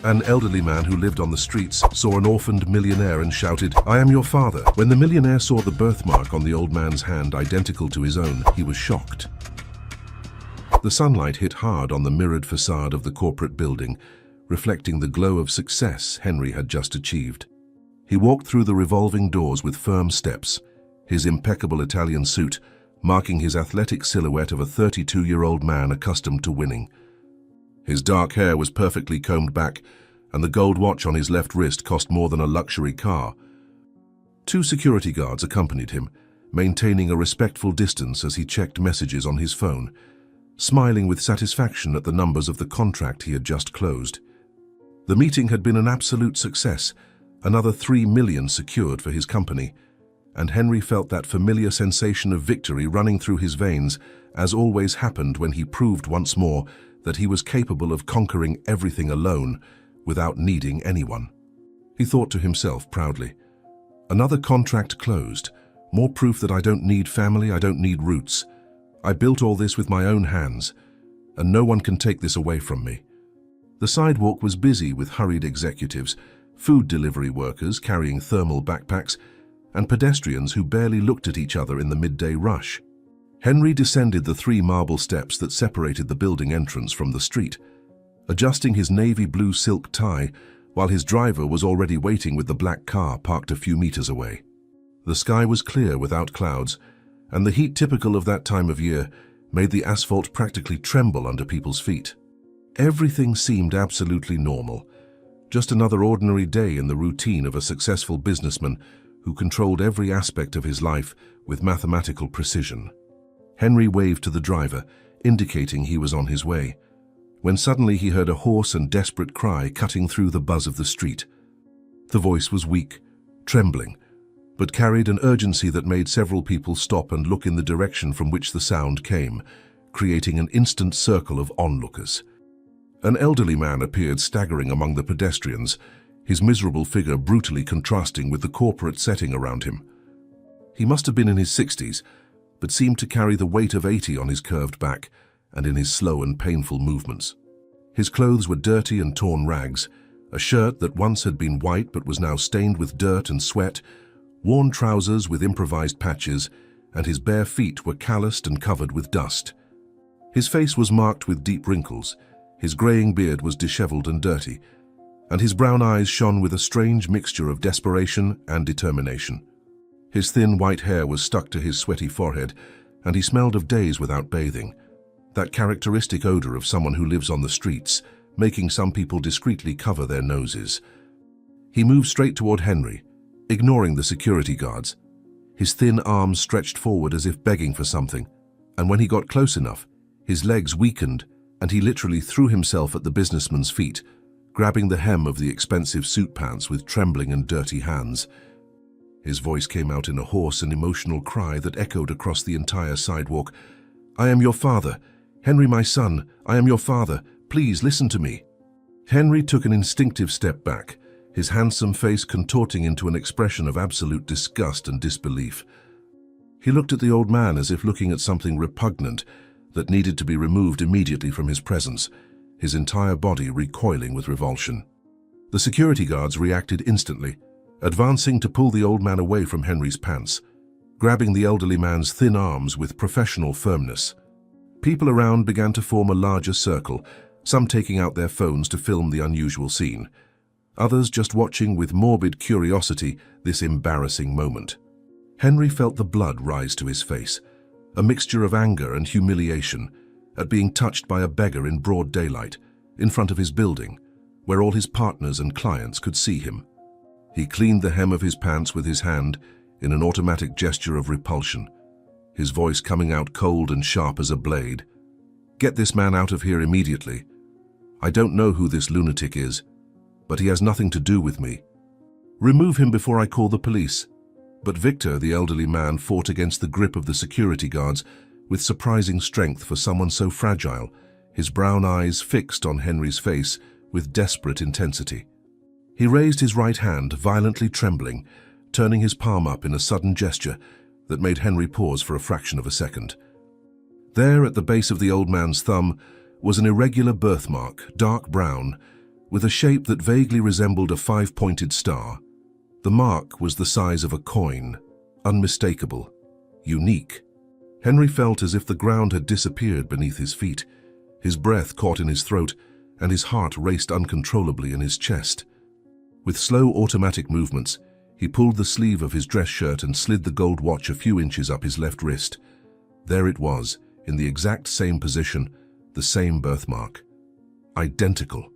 An elderly man who lived on the streets saw an orphaned millionaire and shouted, "I am your father." When the millionaire saw the birthmark on the old man's hand identical to his own, he was shocked. The sunlight hit hard on the mirrored facade of the corporate building, reflecting the glow of success Henry had just achieved. He walked through the revolving doors with firm steps, his impeccable Italian suit marking his athletic silhouette of a 32-year-old man accustomed to winning. His dark hair was perfectly combed back, and the gold watch on his left wrist cost more than a luxury car. 2 security guards accompanied him, maintaining a respectful distance as he checked messages on his phone, smiling with satisfaction at the numbers of the contract he had just closed. The meeting had been an absolute success, another $3 million secured for his company, and Henry felt that familiar sensation of victory running through his veins, as always happened when he proved once more that he was capable of conquering everything alone without needing anyone. He thought to himself proudly, "Another contract closed, more proof that I don't need family, I don't need roots. I built all this with my own hands, and no one can take this away from me." The sidewalk was busy with hurried executives, food delivery workers carrying thermal backpacks, and pedestrians who barely looked at each other in the midday rush. Henry descended the 3 marble steps that separated the building entrance from the street, adjusting his navy blue silk tie while his driver was already waiting with the black car parked a few meters away. The sky was clear without clouds, and the heat typical of that time of year made the asphalt practically tremble under people's feet. Everything seemed absolutely normal, just another ordinary day in the routine of a successful businessman who controlled every aspect of his life with mathematical precision. Henry waved to the driver, indicating he was on his way, when suddenly he heard a hoarse and desperate cry cutting through the buzz of the street. The voice was weak, trembling, but carried an urgency that made several people stop and look in the direction from which the sound came, creating an instant circle of onlookers. An elderly man appeared staggering among the pedestrians, his miserable figure brutally contrasting with the corporate setting around him. He must have been in his 60s, but seemed to carry the weight of 80 on his curved back and in his slow and painful movements. His clothes were dirty and torn rags, a shirt that once had been white but was now stained with dirt and sweat, worn trousers with improvised patches, and his bare feet were calloused and covered with dust. His face was marked with deep wrinkles, his graying beard was disheveled and dirty, and his brown eyes shone with a strange mixture of desperation and determination. His thin white hair was stuck to his sweaty forehead, and he smelled of days without bathing, that characteristic odor of someone who lives on the streets, making some people discreetly cover their noses. He moved straight toward Henry, ignoring the security guards. His thin arms stretched forward as if begging for something, and when he got close enough, his legs weakened and he literally threw himself at the businessman's feet, grabbing the hem of the expensive suit pants with trembling and dirty hands. His voice came out in a hoarse and emotional cry that echoed across the entire sidewalk. "I am your father. Henry, my son, I am your father. Please listen to me." Henry took an instinctive step back, his handsome face contorting into an expression of absolute disgust and disbelief. He looked at the old man as if looking at something repugnant that needed to be removed immediately from his presence, his entire body recoiling with revulsion. The security guards reacted instantly, advancing to pull the old man away from Henry's pants, grabbing the elderly man's thin arms with professional firmness. People around began to form a larger circle, some taking out their phones to film the unusual scene, others just watching with morbid curiosity this embarrassing moment. Henry felt the blood rise to his face, a mixture of anger and humiliation at being touched by a beggar in broad daylight, in front of his building, where all his partners and clients could see him. He cleaned the hem of his pants with his hand in an automatic gesture of repulsion, his voice coming out cold and sharp as a blade. "Get this man out of here immediately. I don't know who this lunatic is, but he has nothing to do with me. Remove him before I call the police." But Victor, the elderly man, fought against the grip of the security guards with surprising strength for someone so fragile, his brown eyes fixed on Henry's face with desperate intensity. He raised his right hand, violently trembling, turning his palm up in a sudden gesture that made Henry pause for a fraction of a second. There, at the base of the old man's thumb, was an irregular birthmark, dark brown, with a shape that vaguely resembled a five-pointed star. The mark was the size of a coin, unmistakable, unique. Henry felt as if the ground had disappeared beneath his feet. His breath caught in his throat, and his heart raced uncontrollably in his chest. With slow automatic movements, he pulled the sleeve of his dress shirt and slid the gold watch a few inches up his left wrist. There it was, in the exact same position, the same birthmark. Identical.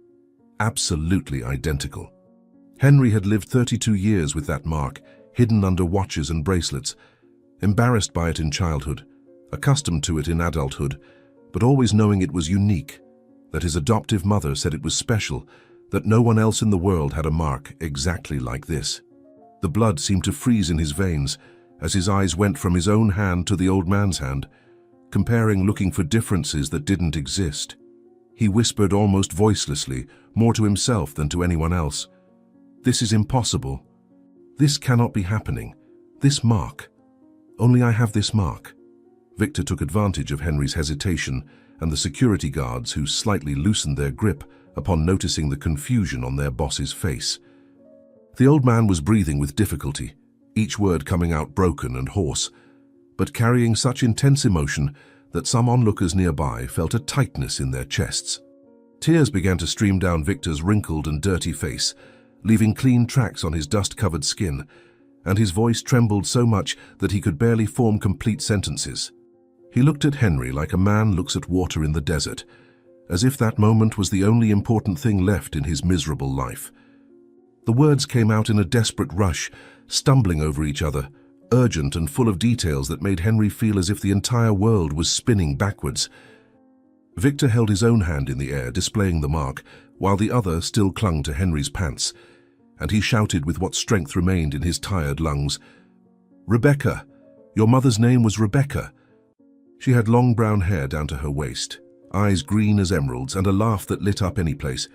Absolutely identical. Henry had lived 32 years with that mark, hidden under watches and bracelets, embarrassed by it in childhood, accustomed to it in adulthood, but always knowing it was unique, that his adoptive mother said it was special, that no one else in the world had a mark exactly like this. The blood seemed to freeze in his veins as his eyes went from his own hand to the old man's hand, comparing, looking for differences that didn't exist. He whispered almost voicelessly, more to himself than to anyone else. "This is impossible. This cannot be happening. This mark. Only I have this mark." Victor took advantage of Henry's hesitation and the security guards who slightly loosened their grip upon noticing the confusion on their boss's face. The old man was breathing with difficulty, each word coming out broken and hoarse, but carrying such intense emotion that some onlookers nearby felt a tightness in their chests. Tears began to stream down Victor's wrinkled and dirty face, leaving clean tracks on his dust-covered skin, and his voice trembled so much that he could barely form complete sentences. He looked at Henry like a man looks at water in the desert, as if that moment was the only important thing left in his miserable life. The words came out in a desperate rush, stumbling over each other, urgent and full of details that made Henry feel as if the entire world was spinning backwards. Victor held his own hand in the air, displaying the mark, while the other still clung to Henry's pants, and he shouted with what strength remained in his tired lungs, "Rebecca! Your mother's name was Rebecca." She had long brown hair down to her waist, eyes green as emeralds, and a laugh that lit up any place.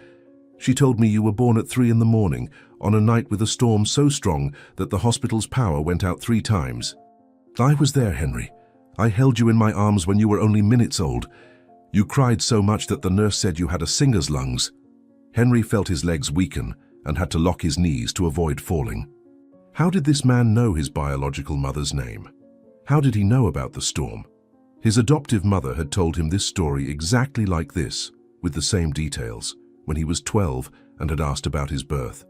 "She told me you were born at 3 in the morning, on a night with a storm so strong that the hospital's power went out 3 times. I was there, Henry. I held you in my arms when you were only minutes old. You cried so much that the nurse said you had a singer's lungs." Henry felt his legs weaken and had to lock his knees to avoid falling. How did this man know his biological mother's name? How did he know about the storm? His adoptive mother had told him this story exactly like this, with the same details, when he was 12 and had asked about his birth.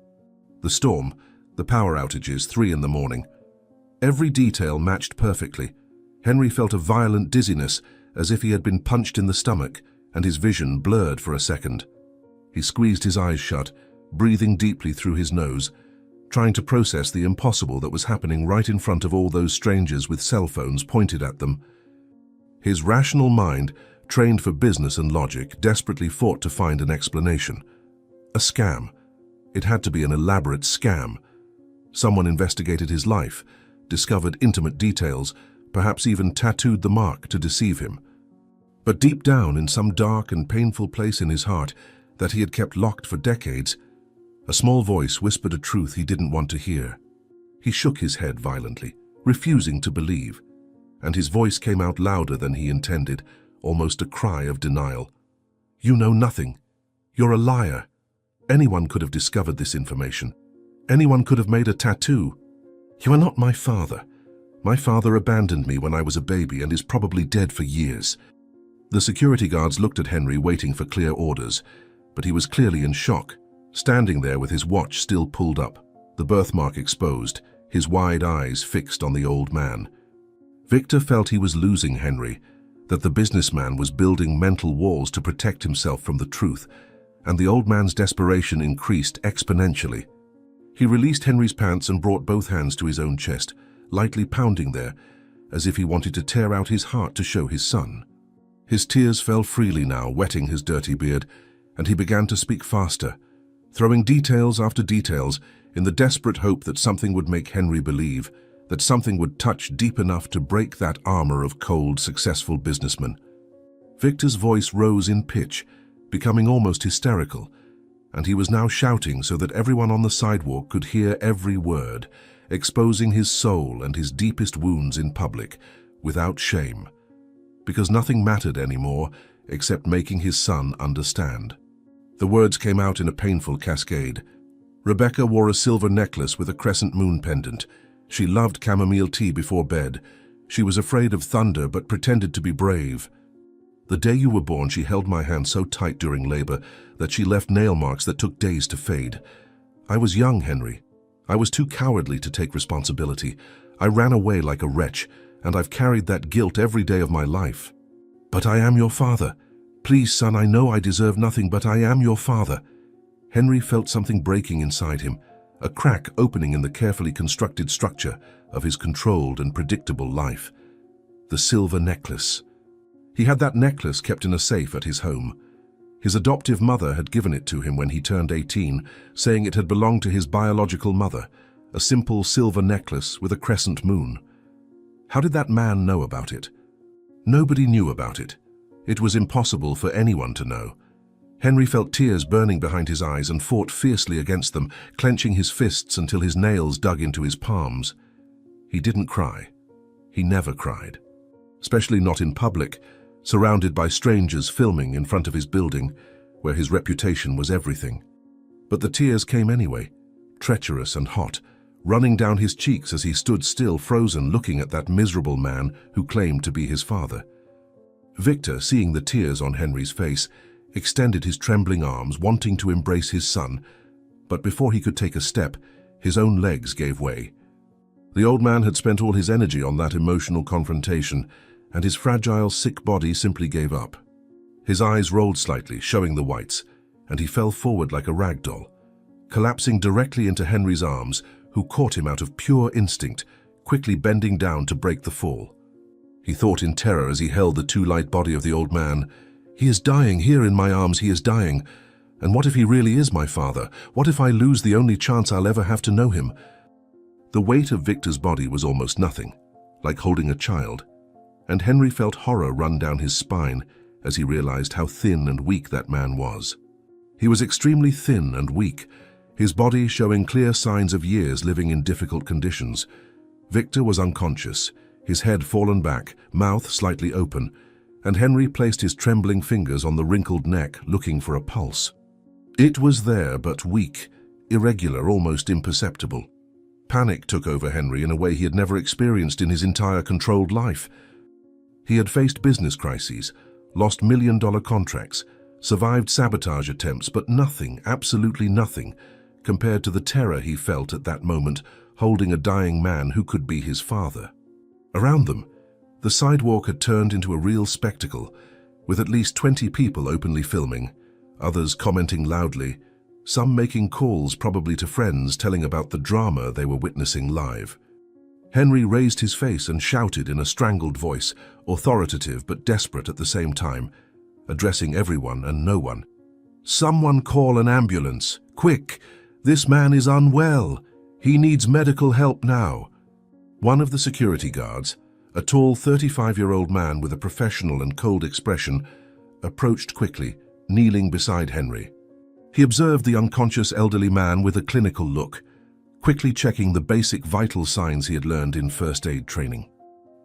The storm, the power outages, 3 in the morning. Every detail matched perfectly. Henry felt a violent dizziness, as if he had been punched in the stomach, and his vision blurred for a second. He squeezed his eyes shut, breathing deeply through his nose, trying to process the impossible that was happening right in front of all those strangers with cell phones pointed at them. His rational mind, trained for business and logic, desperately fought to find an explanation. A scam. It had to be an elaborate scam. Someone investigated his life, discovered intimate details, perhaps even tattooed the mark to deceive him. But deep down in some dark and painful place in his heart that he had kept locked for decades, a small voice whispered a truth he didn't want to hear. He shook his head violently, refusing to believe, and his voice came out louder than he intended, almost a cry of denial. "You know nothing. You're a liar. Anyone could have discovered this information. Anyone could have made a tattoo. You are not my father. My father abandoned me when I was a baby and is probably dead for years." The security guards looked at Henry, waiting for clear orders, but he was clearly in shock, standing there with his watch still pulled up, the birthmark exposed, his wide eyes fixed on the old man. Victor felt he was losing Henry, that the businessman was building mental walls to protect himself from the truth, and the old man's desperation increased exponentially. He released Henry's pants and brought both hands to his own chest, lightly pounding there, as if he wanted to tear out his heart to show his son. His tears fell freely now, wetting his dirty beard, and he began to speak faster, throwing details after details in the desperate hope that something would make Henry believe, that something would touch deep enough to break that armor of cold, successful businessmen. Victor's voice rose in pitch, becoming almost hysterical, and he was now shouting so that everyone on the sidewalk could hear every word, exposing his soul and his deepest wounds in public, without shame, because nothing mattered anymore except making his son understand. The words came out in a painful cascade. Rebecca wore a silver necklace with a crescent moon pendant. She loved chamomile tea before bed. She was afraid of thunder but pretended to be brave. The day you were born, she held my hand so tight during labor that she left nail marks that took days to fade. I was young, Henry. I was too cowardly to take responsibility. I ran away like a wretch, and I've carried that guilt every day of my life. But I am your father. Please, son, I know I deserve nothing, but I am your father. Henry felt something breaking inside him, a crack opening in the carefully constructed structure of his controlled and predictable life. The silver necklace. He had that necklace kept in a safe at his home. His adoptive mother had given it to him when he turned 18, saying it had belonged to his biological mother, a simple silver necklace with a crescent moon. How did that man know about it? Nobody knew about it. It was impossible for anyone to know. Henry felt tears burning behind his eyes and fought fiercely against them, clenching his fists until his nails dug into his palms. He didn't cry. He never cried. Especially not in public, surrounded by strangers filming in front of his building, where his reputation was everything. But the tears came anyway, treacherous and hot, running down his cheeks as he stood still, frozen, looking at that miserable man who claimed to be his father. Victor, seeing the tears on Henry's face, extended his trembling arms, wanting to embrace his son, but before he could take a step, his own legs gave way. The old man had spent all his energy on that emotional confrontation, and his fragile, sick body simply gave up. His eyes rolled slightly, showing the whites, and he fell forward like a rag doll, collapsing directly into Henry's arms, who caught him out of pure instinct, quickly bending down to break the fall. He thought in terror as he held the too light body of the old man, "He is dying, here in my arms, he is dying. And what if he really is my father? What if I lose the only chance I'll ever have to know him?" The weight of Victor's body was almost nothing, like holding a child, and Henry felt horror run down his spine as he realized how thin and weak that man was. He was extremely thin and weak, his body showing clear signs of years living in difficult conditions. Victor was unconscious, his head fallen back, mouth slightly open, and Henry placed his trembling fingers on the wrinkled neck, looking for a pulse. It was there, but weak, irregular, almost imperceptible. Panic took over Henry in a way he had never experienced in his entire controlled life. He had faced business crises, lost million-dollar contracts, survived sabotage attempts, but nothing, absolutely nothing, compared to the terror he felt at that moment, holding a dying man who could be his father. Around them, the sidewalk had turned into a real spectacle, with at least 20 people openly filming, others commenting loudly, some making calls probably to friends telling about the drama they were witnessing live. Henry raised his face and shouted in a strangled voice, authoritative but desperate at the same time, addressing everyone and no one. "Someone call an ambulance, quick! This man is unwell. He needs medical help now." One of the security guards, a tall 35-year-old man with a professional and cold expression, approached quickly, kneeling beside Henry. He observed the unconscious elderly man with a clinical look, quickly checking the basic vital signs he had learned in first aid training.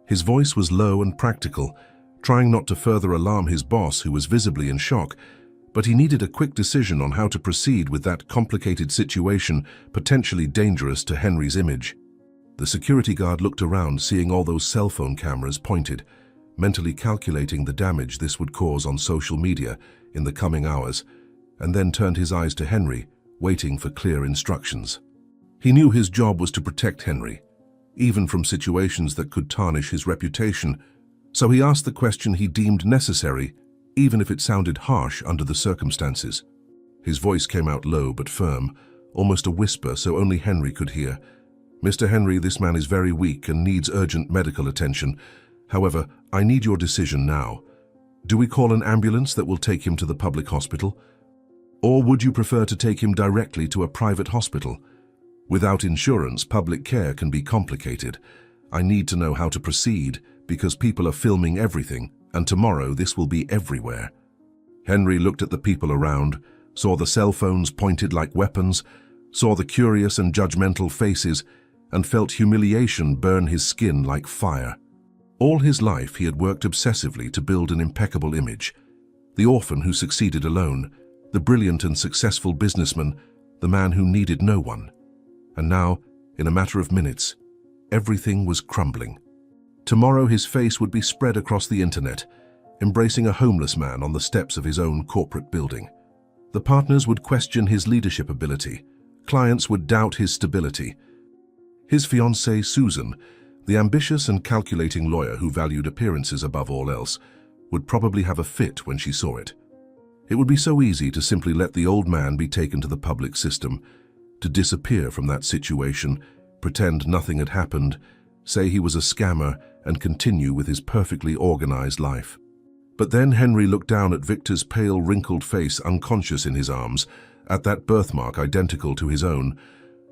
His voice was low and practical, trying not to further alarm his boss, who was visibly in shock, but he needed a quick decision on how to proceed with that complicated situation, potentially dangerous to Henry's image. The security guard looked around, seeing all those cell phone cameras pointed, mentally calculating the damage this would cause on social media in the coming hours, and then turned his eyes to Henry, waiting for clear instructions. He knew his job was to protect Henry, even from situations that could tarnish his reputation, so he asked the question he deemed necessary, even if it sounded harsh under the circumstances. His voice came out low but firm, almost a whisper so only Henry could hear. "Mr. Henry, this man is very weak and needs urgent medical attention. However, I need your decision now. Do we call an ambulance that will take him to the public hospital? Or would you prefer to take him directly to a private hospital? Without insurance, public care can be complicated. I need to know how to proceed because people are filming everything, and tomorrow this will be everywhere." Henry looked at the people around, saw the cell phones pointed like weapons, saw the curious and judgmental faces, and felt humiliation burn his skin like fire. All his life he had worked obsessively to build an impeccable image. The orphan who succeeded alone, The brilliant and successful businessman, the man who needed no one. And now, in a matter of minutes, everything was crumbling. Tomorrow his face would be spread across the internet, embracing a homeless man on the steps of his own corporate building. The partners would question his leadership ability. Clients would doubt his stability. His fiancée, Susan, the ambitious and calculating lawyer who valued appearances above all else, would probably have a fit when she saw it. It would be so easy to simply let the old man be taken to the public system, to disappear from that situation, pretend nothing had happened, say he was a scammer, and continue with his perfectly organized life. But then Henry looked down at Victor's pale, wrinkled face unconscious in his arms, at that birthmark identical to his own,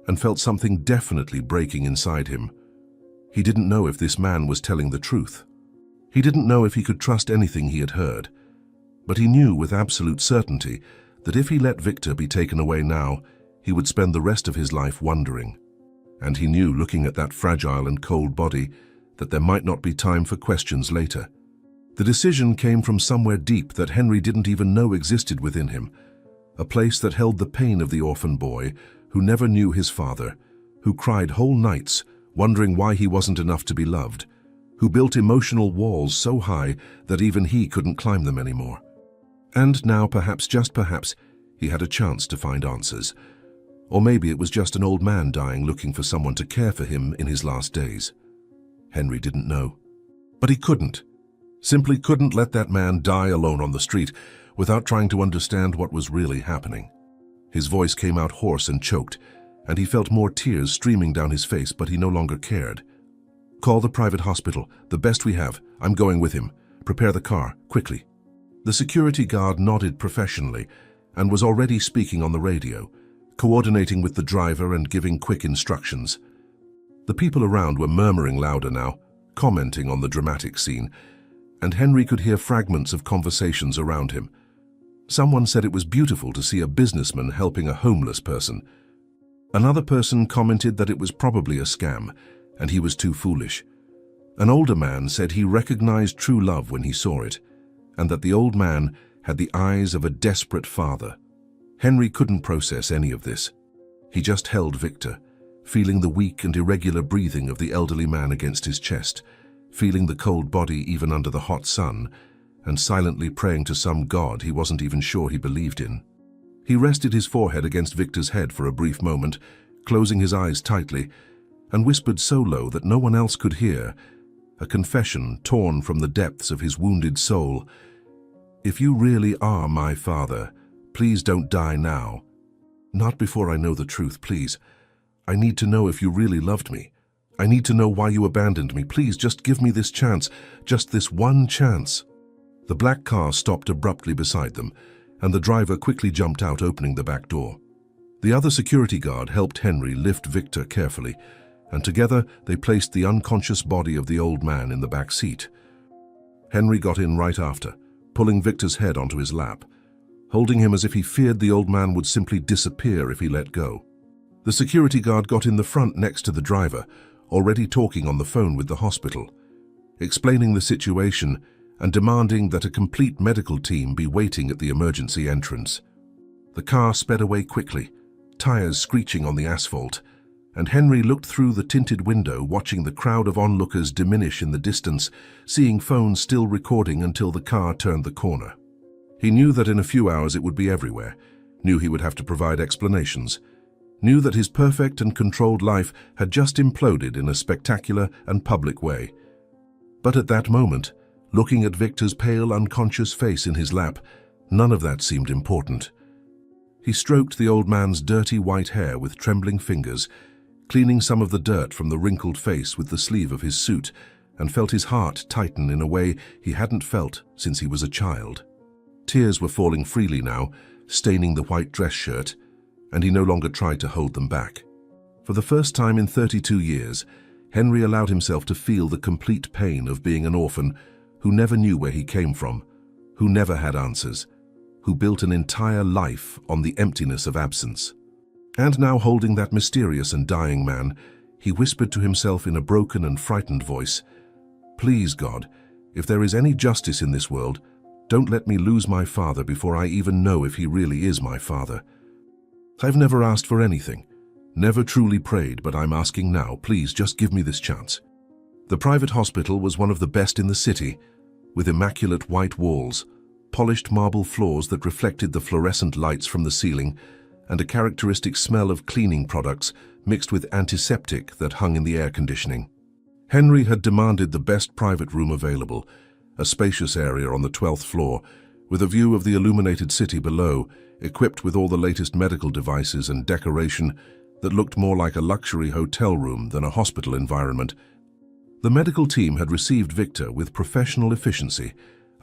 and felt something definitely breaking inside him. He didn't know if this man was telling the truth. He didn't know if he could trust anything he had heard. But he knew with absolute certainty that if he let Victor be taken away now, he would spend the rest of his life wondering. And he knew, looking at that fragile and cold body, that there might not be time for questions later. The decision came from somewhere deep that Henry didn't even know existed within him, a place that held the pain of the orphan boy who never knew his father, who cried whole nights wondering why he wasn't enough to be loved, who built emotional walls so high that even he couldn't climb them anymore. And now, perhaps, just perhaps, he had a chance to find answers. Or maybe it was just an old man dying, looking for someone to care for him in his last days. Henry didn't know. But he couldn't. Simply couldn't let that man die alone on the street without trying to understand what was really happening. His voice came out hoarse and choked, and he felt more tears streaming down his face, but he no longer cared. "Call the private hospital, the best we have. I'm going with him. Prepare the car, quickly." The security guard nodded professionally and was already speaking on the radio, coordinating with the driver and giving quick instructions. The people around were murmuring louder now, commenting on the dramatic scene, and Henry could hear fragments of conversations around him. Someone said it was beautiful to see a businessman helping a homeless person. Another person commented that it was probably a scam, and he was too foolish. An older man said he recognized true love when he saw it, and that the old man had the eyes of a desperate father. Henry couldn't process any of this. He just held Victor, feeling the weak and irregular breathing of the elderly man against his chest, feeling the cold body even under the hot sun, and silently praying to some god he wasn't even sure he believed in. He rested his forehead against Victor's head for a brief moment, closing his eyes tightly, and whispered so low that no one else could hear, a confession torn from the depths of his wounded soul. "If you really are my father, please don't die now. Not before I know the truth, please. I need to know if you really loved me. I need to know why you abandoned me. Please, just give me this chance, just this one chance." The black car stopped abruptly beside them, and the driver quickly jumped out, opening the back door. The other security guard helped Henry lift Victor carefully, and together they placed the unconscious body of the old man in the back seat. Henry got in right after, pulling Victor's head onto his lap, holding him as if he feared the old man would simply disappear if he let go. The security guard got in the front next to the driver, already talking on the phone with the hospital, explaining the situation and demanding that a complete medical team be waiting at the emergency entrance. The car sped away quickly, tires screeching on the asphalt, and Henry looked through the tinted window, watching the crowd of onlookers diminish in the distance, seeing phones still recording until the car turned the corner. He knew that in a few hours it would be everywhere, knew he would have to provide explanations, knew that his perfect and controlled life had just imploded in a spectacular and public way. But at that moment, looking at Victor's pale, unconscious face in his lap, none of that seemed important. He stroked the old man's dirty white hair with trembling fingers, cleaning some of the dirt from the wrinkled face with the sleeve of his suit, and felt his heart tighten in a way he hadn't felt since he was a child. Tears were falling freely now, staining the white dress shirt, and he no longer tried to hold them back. For the first time in 32 years, Henry allowed himself to feel the complete pain of being an orphan who never knew where he came from, who never had answers, who built an entire life on the emptiness of absence. And now, holding that mysterious and dying man, he whispered to himself in a broken and frightened voice, "Please, God, if there is any justice in this world, Don't let me lose my father before I even know if he really is my father. I've never asked for anything, never truly prayed, but I'm asking now. Please just give me this chance. The private hospital was one of the best in the city, with immaculate white walls, polished marble floors that reflected the fluorescent lights from the ceiling, and a characteristic smell of cleaning products mixed with antiseptic that hung in the air conditioning. Henry had demanded the best private room available, a spacious area on the 12th floor, with a view of the illuminated city below, equipped with all the latest medical devices and decoration that looked more like a luxury hotel room than a hospital environment. The medical team had received Victor with professional efficiency,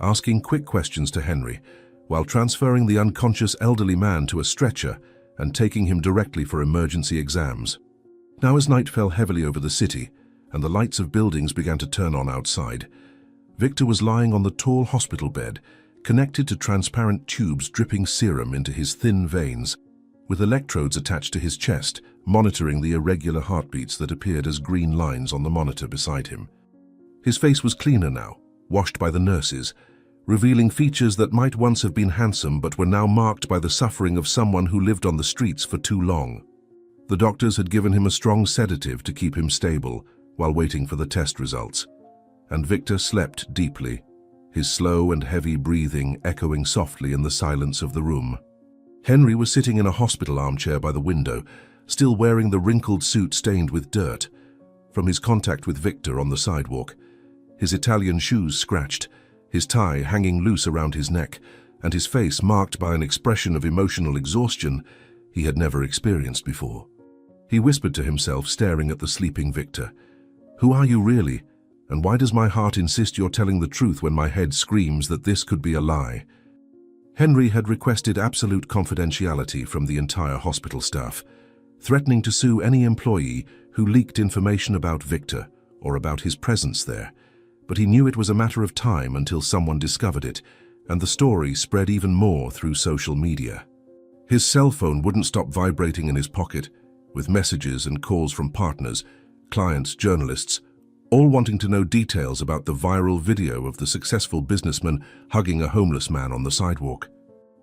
asking quick questions to Henry, while transferring the unconscious elderly man to a stretcher and taking him directly for emergency exams. Now, as night fell heavily over the city and the lights of buildings began to turn on outside, Victor was lying on the tall hospital bed, connected to transparent tubes dripping serum into his thin veins, with electrodes attached to his chest, monitoring the irregular heartbeats that appeared as green lines on the monitor beside him. His face was cleaner now, washed by the nurses, revealing features that might once have been handsome but were now marked by the suffering of someone who lived on the streets for too long. The doctors had given him a strong sedative to keep him stable while waiting for the test results, and Victor slept deeply, his slow and heavy breathing echoing softly in the silence of the room. Henry was sitting in a hospital armchair by the window, still wearing the wrinkled suit stained with dirt from his contact with Victor on the sidewalk, his Italian shoes scratched, his tie hanging loose around his neck, and his face marked by an expression of emotional exhaustion he had never experienced before. He whispered to himself, staring at the sleeping Victor, "Who are you really? And why does my heart insist you're telling the truth when my head screams that this could be a lie?" Henry had requested absolute confidentiality from the entire hospital staff, threatening to sue any employee who leaked information about Victor or about his presence there. But he knew it was a matter of time until someone discovered it, and the story spread even more through social media. His cell phone wouldn't stop vibrating in his pocket, with messages and calls from partners, clients, journalists, all wanting to know details about the viral video of the successful businessman hugging a homeless man on the sidewalk.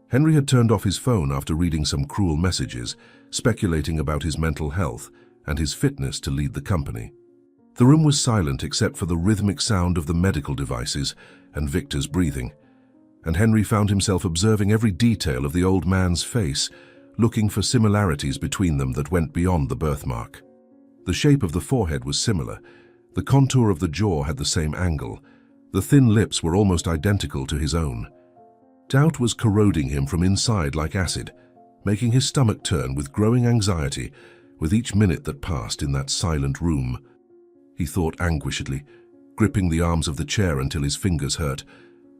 Henry had turned off his phone after reading some cruel messages, speculating about his mental health and his fitness to lead the company. The room was silent except for the rhythmic sound of the medical devices and Victor's breathing, and Henry found himself observing every detail of the old man's face, looking for similarities between them that went beyond the birthmark. The shape of the forehead was similar, the contour of the jaw had the same angle, the thin lips were almost identical to his own. Doubt was corroding him from inside like acid, making his stomach turn with growing anxiety with each minute that passed in that silent room. He thought anguishedly, gripping the arms of the chair until his fingers hurt.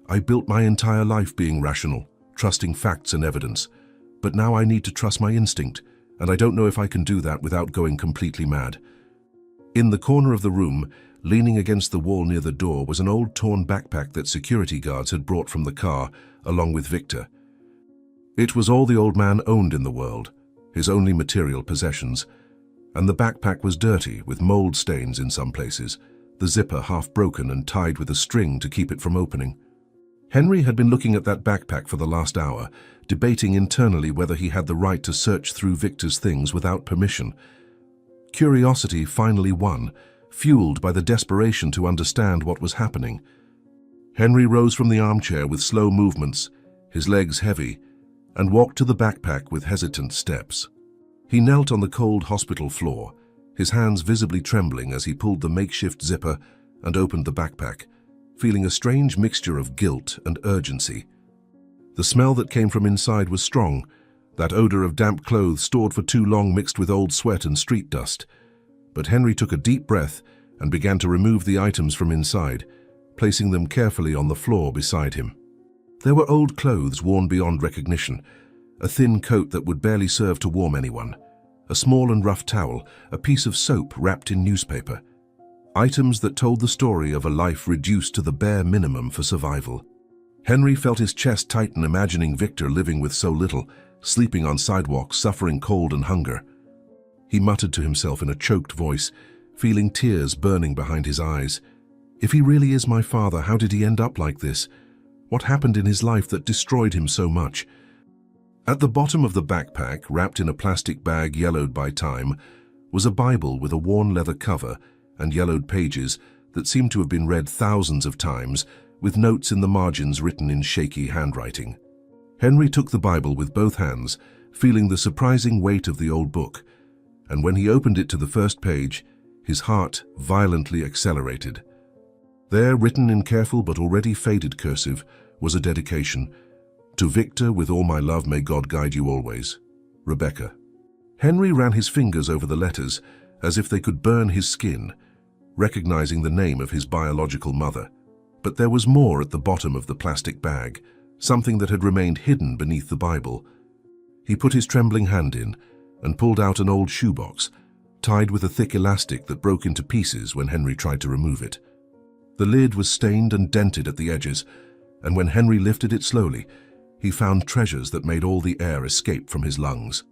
"I built my entire life being rational, trusting facts and evidence. But now I need to trust my instinct, and I don't know if I can do that without going completely mad." In the corner of the room, leaning against the wall near the door, was an old torn backpack that security guards had brought from the car, along with Victor. It was all the old man owned in the world, his only material possessions, and the backpack was dirty, with mold stains in some places, the zipper half broken and tied with a string to keep it from opening. Henry had been looking at that backpack for the last hour, debating internally whether he had the right to search through Victor's things without permission. Curiosity finally won, fueled by the desperation to understand what was happening. Henry rose from the armchair with slow movements, his legs heavy, and walked to the backpack with hesitant steps. He knelt on the cold hospital floor, his hands visibly trembling as he pulled the makeshift zipper and opened the backpack, feeling a strange mixture of guilt and urgency. The smell that came from inside was strong, that odor of damp clothes stored for too long mixed with old sweat and street dust. But Henry took a deep breath and began to remove the items from inside, placing them carefully on the floor beside him. There were old clothes worn beyond recognition, a thin coat that would barely serve to warm anyone, a small and rough towel, a piece of soap wrapped in newspaper. Items that told the story of a life reduced to the bare minimum for survival. Henry felt his chest tighten, imagining Victor living with so little, sleeping on sidewalks, suffering cold and hunger. He muttered to himself in a choked voice, feeling tears burning behind his eyes. "If he really is my father, how did he end up like this? What happened in his life that destroyed him so much? At the bottom of the backpack, wrapped in a plastic bag yellowed by time, was a Bible with a worn leather cover and yellowed pages that seemed to have been read thousands of times, with notes in the margins written in shaky handwriting. Henry took the Bible with both hands, feeling the surprising weight of the old book, and when he opened it to the first page, his heart violently accelerated. There, written in careful but already faded cursive, was a dedication. To Victor, with all my love, may God guide you always. Rebecca. Henry ran his fingers over the letters as if they could burn his skin, recognizing the name of his biological mother. But there was more at the bottom of the plastic bag, something that had remained hidden beneath the Bible. He put his trembling hand in and pulled out an old shoebox, tied with a thick elastic that broke into pieces when Henry tried to remove it. The lid was stained and dented at the edges, and when Henry lifted it slowly, he found treasures that made all the air escape from his lungs.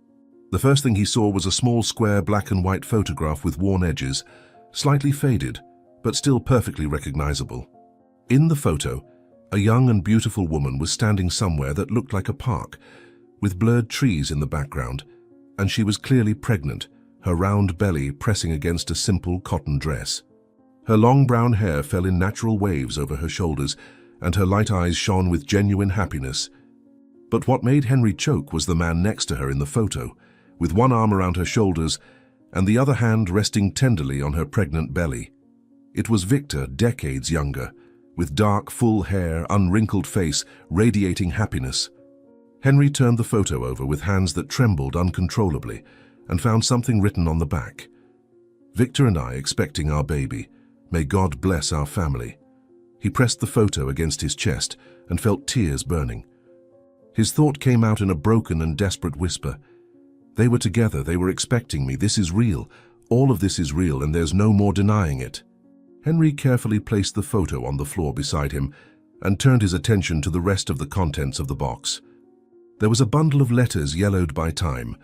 The first thing he saw was a small square black and white photograph with worn edges, slightly faded, but still perfectly recognizable. In the photo, a young and beautiful woman was standing somewhere that looked like a park, with blurred trees in the background, and she was clearly pregnant, her round belly pressing against a simple cotton dress. Her long brown hair fell in natural waves over her shoulders, and her light eyes shone with genuine happiness. But what made Henry choke was the man next to her in the photo, with one arm around her shoulders and the other hand resting tenderly on her pregnant belly. It was Victor, decades younger, with dark, full hair, unwrinkled face, radiating happiness. Henry turned the photo over with hands that trembled uncontrollably and found something written on the back. Victor and I expecting our baby. May God bless our family. He pressed the photo against his chest and felt tears burning. His thought came out in a broken and desperate whisper. They were together, they were expecting me, this is real. All of this is real and there's no more denying it. Henry carefully placed the photo on the floor beside him and turned his attention to the rest of the contents of the box. There was a bundle of letters yellowed by time,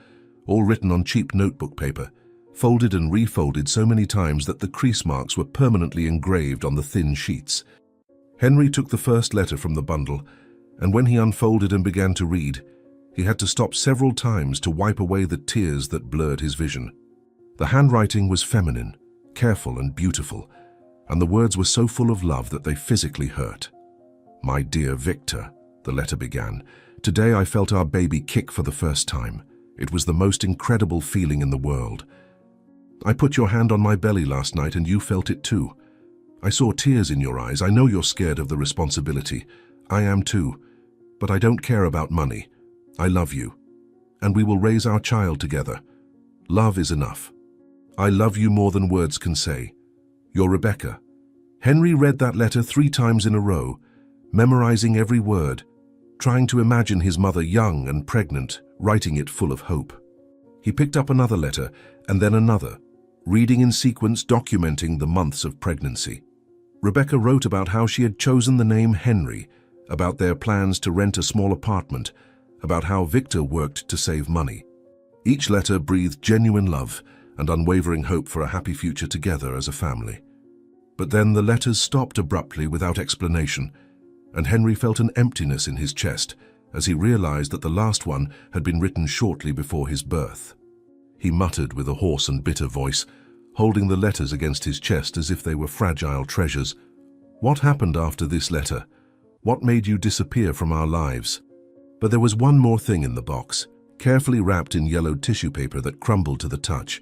all written on cheap notebook paper, folded and refolded so many times that the crease marks were permanently engraved on the thin sheets. Henry took the first letter from the bundle, and when he unfolded and began to read, he had to stop several times to wipe away the tears that blurred his vision. The handwriting was feminine, careful and beautiful, and the words were so full of love that they physically hurt. "My dear Victor," the letter began, "today I felt our baby kick for the first time. It was the most incredible feeling in the world. I put your hand on my belly last night and you felt it too. I saw tears in your eyes. I know you're scared of the responsibility. I am too. But I don't care about money. I love you. And we will raise our child together. Love is enough. I love you more than words can say. Your Rebecca." Henry read that letter 3 times in a row, memorizing every word, trying to imagine his mother young and pregnant, writing it full of hope. He picked up another letter and then another, reading in sequence, documenting the months of pregnancy. Rebecca wrote about how she had chosen the name Henry, about their plans to rent a small apartment, about how Victor worked to save money. Each letter breathed genuine love and unwavering hope for a happy future together as a family. But then the letters stopped abruptly without explanation, and Henry felt an emptiness in his chest as he realized that the last one had been written shortly before his birth. He muttered with a hoarse and bitter voice, holding the letters against his chest as if they were fragile treasures. "What happened after this letter? What made you disappear from our lives?" But there was one more thing in the box, carefully wrapped in yellowed tissue paper that crumbled to the touch.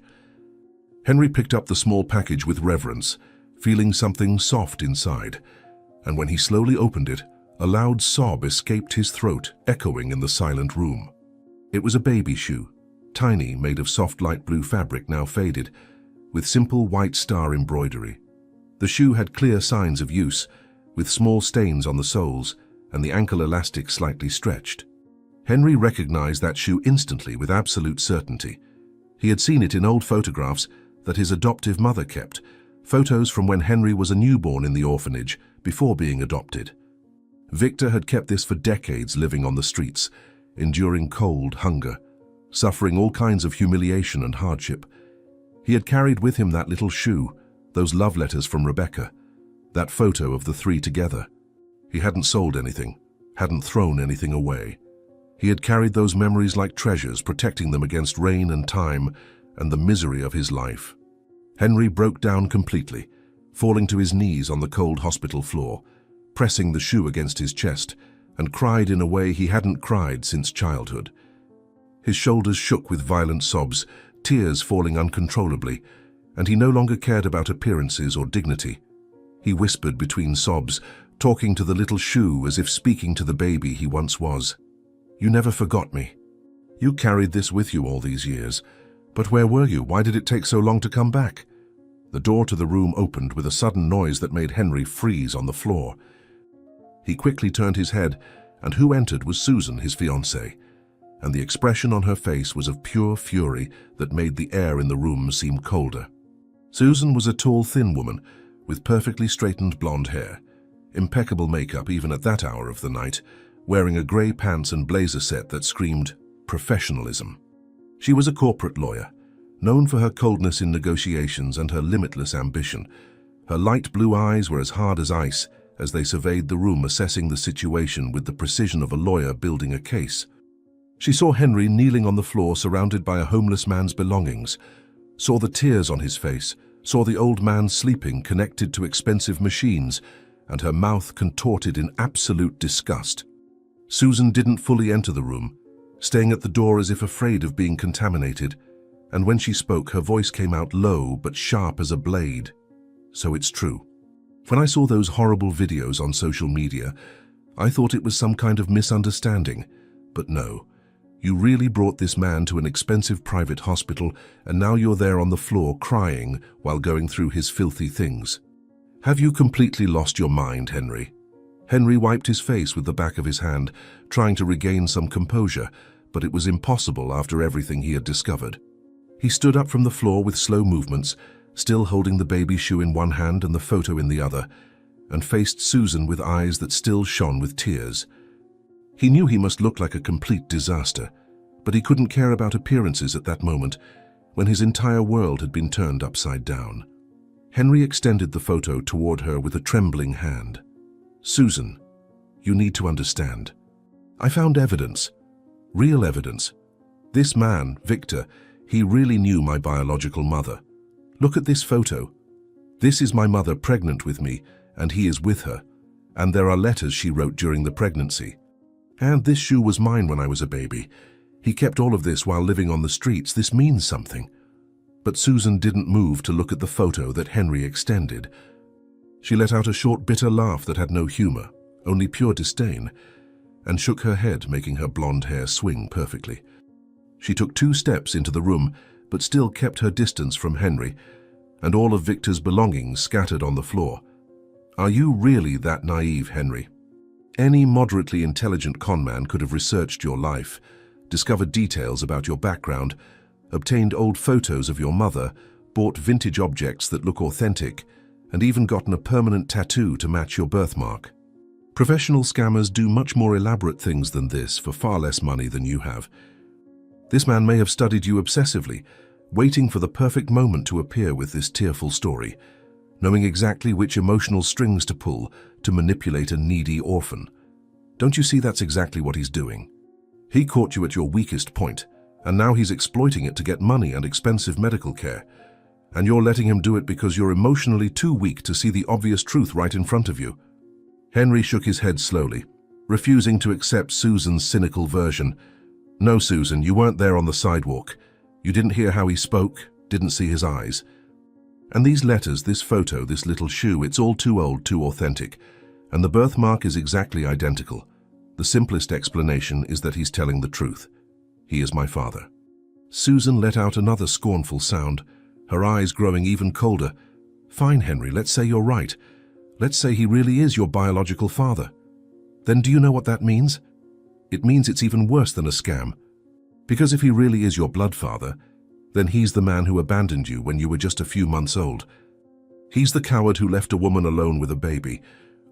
Henry picked up the small package with reverence, feeling something soft inside, and when he slowly opened it, a loud sob escaped his throat, echoing in the silent room. It was a baby shoe, tiny, made of soft light blue fabric now faded, with simple white star embroidery. The shoe had clear signs of use, with small stains on the soles and the ankle elastic slightly stretched. Henry recognized that shoe instantly with absolute certainty. He had seen it in old photographs that his adoptive mother kept, photos from when Henry was a newborn in the orphanage before being adopted. Victor had kept this for decades, living on the streets, enduring cold, hunger, suffering all kinds of humiliation and hardship. He had carried with him that little shoe, those love letters from Rebecca, that photo of the 3 together. He hadn't sold anything, hadn't thrown anything away. He had carried those memories like treasures, protecting them against rain and time and the misery of his life. Henry broke down completely, falling to his knees on the cold hospital floor, pressing the shoe against his chest, and cried in a way he hadn't cried since childhood. His shoulders shook with violent sobs, tears falling uncontrollably, and he no longer cared about appearances or dignity. He whispered between sobs, talking to the little shoe as if speaking to the baby he once was. "You never forgot me. You carried this with you all these years. But where were you? Why did it take so long to come back?" The door to the room opened with a sudden noise that made Henry freeze on the floor. He quickly turned his head, and who entered was Susan, his fiancée, and the expression on her face was of pure fury that made the air in the room seem colder. Susan was a tall, thin woman with perfectly straightened blonde hair, impeccable makeup even at that hour of the night, wearing a grey pants and blazer set that screamed professionalism. She was a corporate lawyer, known for her coldness in negotiations and her limitless ambition. Her light blue eyes were as hard as ice as they surveyed the room, assessing the situation with the precision of a lawyer building a case. She saw Henry kneeling on the floor surrounded by a homeless man's belongings, saw the tears on his face, saw the old man sleeping connected to expensive machines, and her mouth contorted in absolute disgust. Susan didn't fully enter the room, staying at the door as if afraid of being contaminated, and when she spoke, her voice came out low but sharp as a blade. "So it's true. When I saw those horrible videos on social media, I thought it was some kind of misunderstanding, but no. You really brought this man to an expensive private hospital, and now you're there on the floor crying while going through his filthy things. Have you completely lost your mind, Henry?" Henry wiped his face with the back of his hand, trying to regain some composure, but it was impossible after everything he had discovered. He stood up from the floor with slow movements, still holding the baby shoe in one hand and the photo in the other, and faced Susan with eyes that still shone with tears. He knew he must look like a complete disaster, but he couldn't care about appearances at that moment, when his entire world had been turned upside down. Henry extended the photo toward her with a trembling hand. "Susan, you need to understand. I found evidence, real evidence. This man, Victor, he really knew my biological mother. Look at this photo. This is my mother pregnant with me, and he is with her, and there are letters she wrote during the pregnancy. And this shoe was mine when I was a baby. He kept all of this while living on the streets. This means something." But Susan didn't move to look at the photo that Henry extended. She let out a short, bitter laugh that had no humor, only pure disdain, and shook her head, making her blonde hair swing perfectly. She took 2 steps into the room, but still kept her distance from Henry, and all of Victor's belongings scattered on the floor. "Are you really that naive, Henry? Any moderately intelligent conman could have researched your life, discovered details about your background, obtained old photos of your mother, bought vintage objects that look authentic, and even gotten a permanent tattoo to match your birthmark. Professional scammers do much more elaborate things than this for far less money than you have. This man may have studied you obsessively, waiting for the perfect moment to appear with this tearful story, knowing exactly which emotional strings to pull to manipulate a needy orphan. Don't you see that's exactly what he's doing? He caught you at your weakest point, and now he's exploiting it to get money and expensive medical care. And you're letting him do it because you're emotionally too weak to see the obvious truth right in front of you." Henry shook his head slowly, refusing to accept Susan's cynical version. "No, Susan, you weren't there on the sidewalk. You didn't hear how he spoke, didn't see his eyes. And these letters, this photo, this little shoe, it's all too old, too authentic. And the birthmark is exactly identical. The simplest explanation is that he's telling the truth. He is my father." Susan let out another scornful sound, her eyes growing even colder. "Fine, Henry, let's say you're right. Let's say he really is your biological father. Then do you know what that means? It means it's even worse than a scam. Because if he really is your blood father, then he's the man who abandoned you when you were just a few months old. He's the coward who left a woman alone with a baby,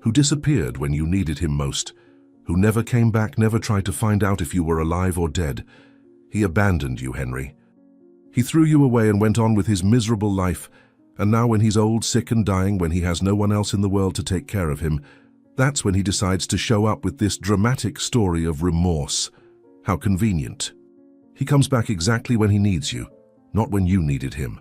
who disappeared when you needed him most, who never came back, never tried to find out if you were alive or dead. He abandoned you, Henry. He threw you away and went on with his miserable life, and now when he's old, sick and dying, when he has no one else in the world to take care of him, That's when he decides to show up with this dramatic story of remorse. How convenient. He comes back exactly when he needs you, not when you needed him.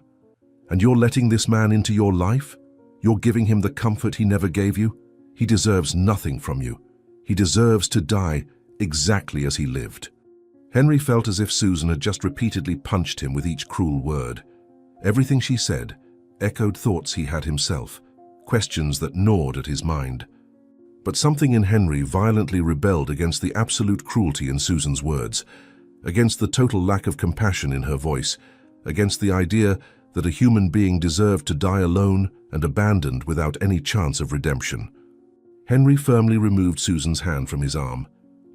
And you're letting this man into your life? You're giving him the comfort he never gave you? He deserves nothing from you. He deserves to die exactly as he lived. Henry felt as if Susan had just repeatedly punched him with each cruel word. Everything she said echoed thoughts he had himself, questions that gnawed at his mind. But something in Henry violently rebelled against the absolute cruelty in Susan's words, against the total lack of compassion in her voice, against the idea that a human being deserved to die alone and abandoned without any chance of redemption. Henry firmly removed Susan's hand from his arm.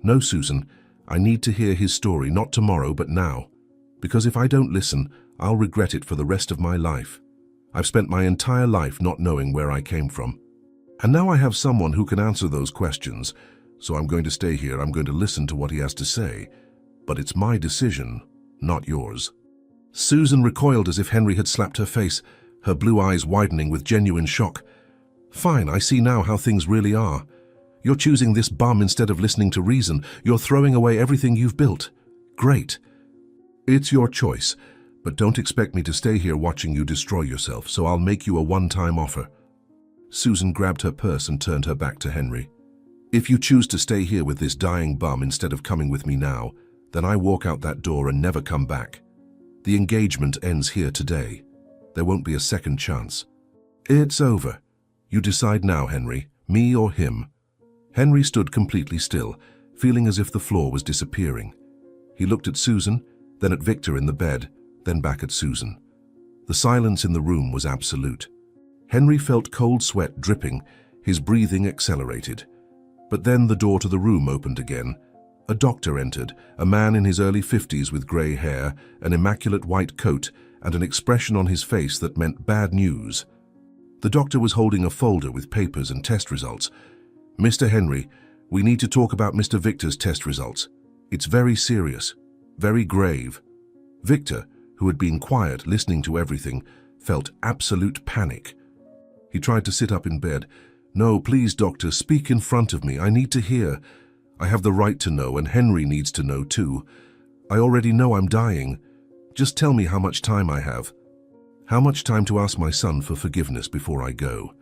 "No, Susan, I need to hear his story, not tomorrow, but now. Because if I don't listen, I'll regret it for the rest of my life. I've spent my entire life not knowing where I came from. And now I have someone who can answer those questions, so I'm going to stay here. I'm going to listen to what he has to say. But it's my decision, not yours." Susan recoiled as if Henry had slapped her face, her blue eyes widening with genuine shock. "Fine, I see now how things really are. You're choosing this bum instead of listening to reason. You're throwing away everything you've built. Great. It's your choice, but don't expect me to stay here watching you destroy yourself, so I'll make you a one-time offer." Susan grabbed her purse and turned her back to Henry. "If you choose to stay here with this dying bum instead of coming with me now, then I walk out that door and never come back. The engagement ends here today. There won't be a second chance. It's over. You decide now, Henry, me or him." Henry stood completely still, feeling as if the floor was disappearing. He looked at Susan, then at Victor in the bed, then back at Susan. The silence in the room was absolute. Henry felt cold sweat dripping, his breathing accelerated. But then the door to the room opened again. A doctor entered, a man in his early 50s with grey hair, an immaculate white coat, and an expression on his face that meant bad news. The doctor was holding a folder with papers and test results. "Mr. Henry, we need to talk about Mr. Victor's test results. It's very serious, very grave." Victor, who had been quiet, listening to everything, felt absolute panic. He tried to sit up in bed. "No, please, doctor, speak in front of me. I need to hear. I have the right to know, and Henry needs to know too. I already know I'm dying. Just tell me how much time I have. How much time to ask my son for forgiveness before I go."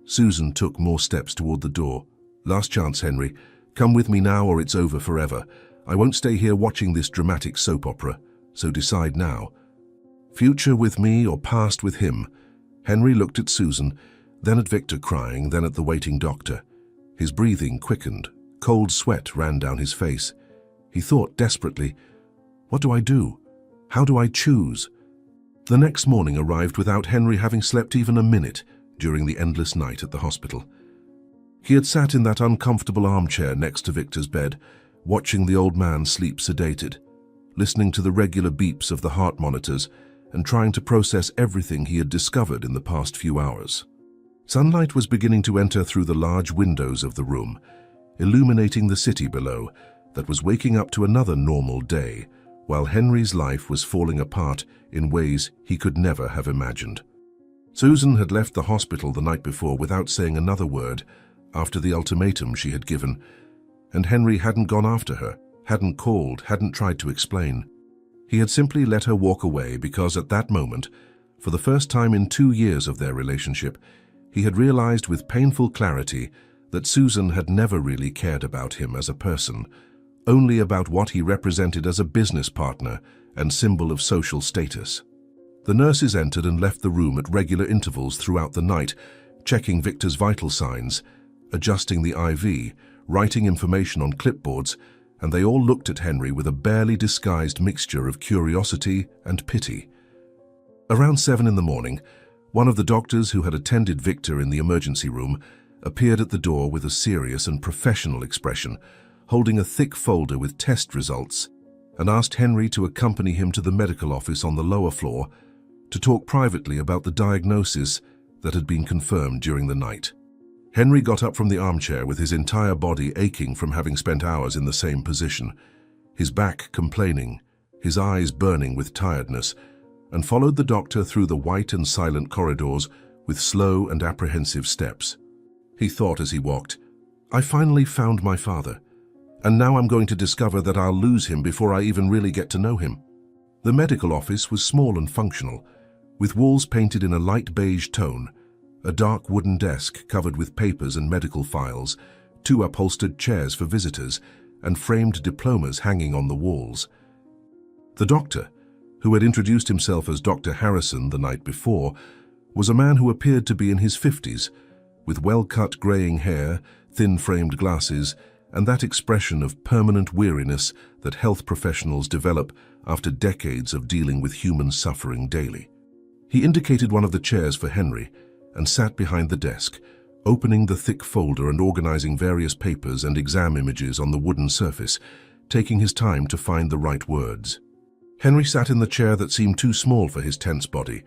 Susan took more steps toward the door. "Last chance, Henry. Come with me now or it's over forever. I won't stay here watching this dramatic soap opera, so decide now. Future with me or past with him." Henry looked at Susan, then at Victor crying, then at the waiting doctor. His breathing quickened. Cold sweat ran down his face. He thought desperately, "What do I do? How do I choose?" The next morning arrived without Henry having slept even a minute during the endless night at the hospital. He had sat in that uncomfortable armchair next to Victor's bed, watching the old man sleep sedated, listening to the regular beeps of the heart monitors and trying to process everything he had discovered in the past few hours. Sunlight was beginning to enter through the large windows of the room, illuminating the city below that was waking up to another normal day, while Henry's life was falling apart in ways he could never have imagined. Susan had left the hospital the night before without saying another word after the ultimatum she had given, and Henry hadn't gone after her, hadn't called, hadn't tried to explain. He had simply let her walk away because at that moment, for the first time in 2 years of their relationship, he had realized with painful clarity that Susan had never really cared about him as a person, only about what he represented as a business partner and symbol of social status. The nurses entered and left the room at regular intervals throughout the night, checking Victor's vital signs, adjusting the IV, writing information on clipboards, and they all looked at Henry with a barely disguised mixture of curiosity and pity. Around 7 in the morning, one of the doctors who had attended Victor in the emergency room appeared at the door with a serious and professional expression, holding a thick folder with test results, and asked Henry to accompany him to the medical office on the lower floor to talk privately about the diagnosis that had been confirmed during the night. Henry got up from the armchair with his entire body aching from having spent hours in the same position, his back complaining, his eyes burning with tiredness, and followed the doctor through the white and silent corridors with slow and apprehensive steps. He thought as he walked, I finally found my father, and now I'm going to discover that I'll lose him before I even really get to know him. The medical office was small and functional, with walls painted in a light beige tone, a dark wooden desk covered with papers and medical files, 2 upholstered chairs for visitors, and framed diplomas hanging on the walls. The doctor, who had introduced himself as Dr. Harrison the night before, was a man who appeared to be in his 50s, with well-cut greying hair, thin-framed glasses, and that expression of permanent weariness that health professionals develop after decades of dealing with human suffering daily. He indicated one of the chairs for Henry and sat behind the desk, opening the thick folder and organizing various papers and exam images on the wooden surface, taking his time to find the right words. Henry sat in the chair that seemed too small for his tense body,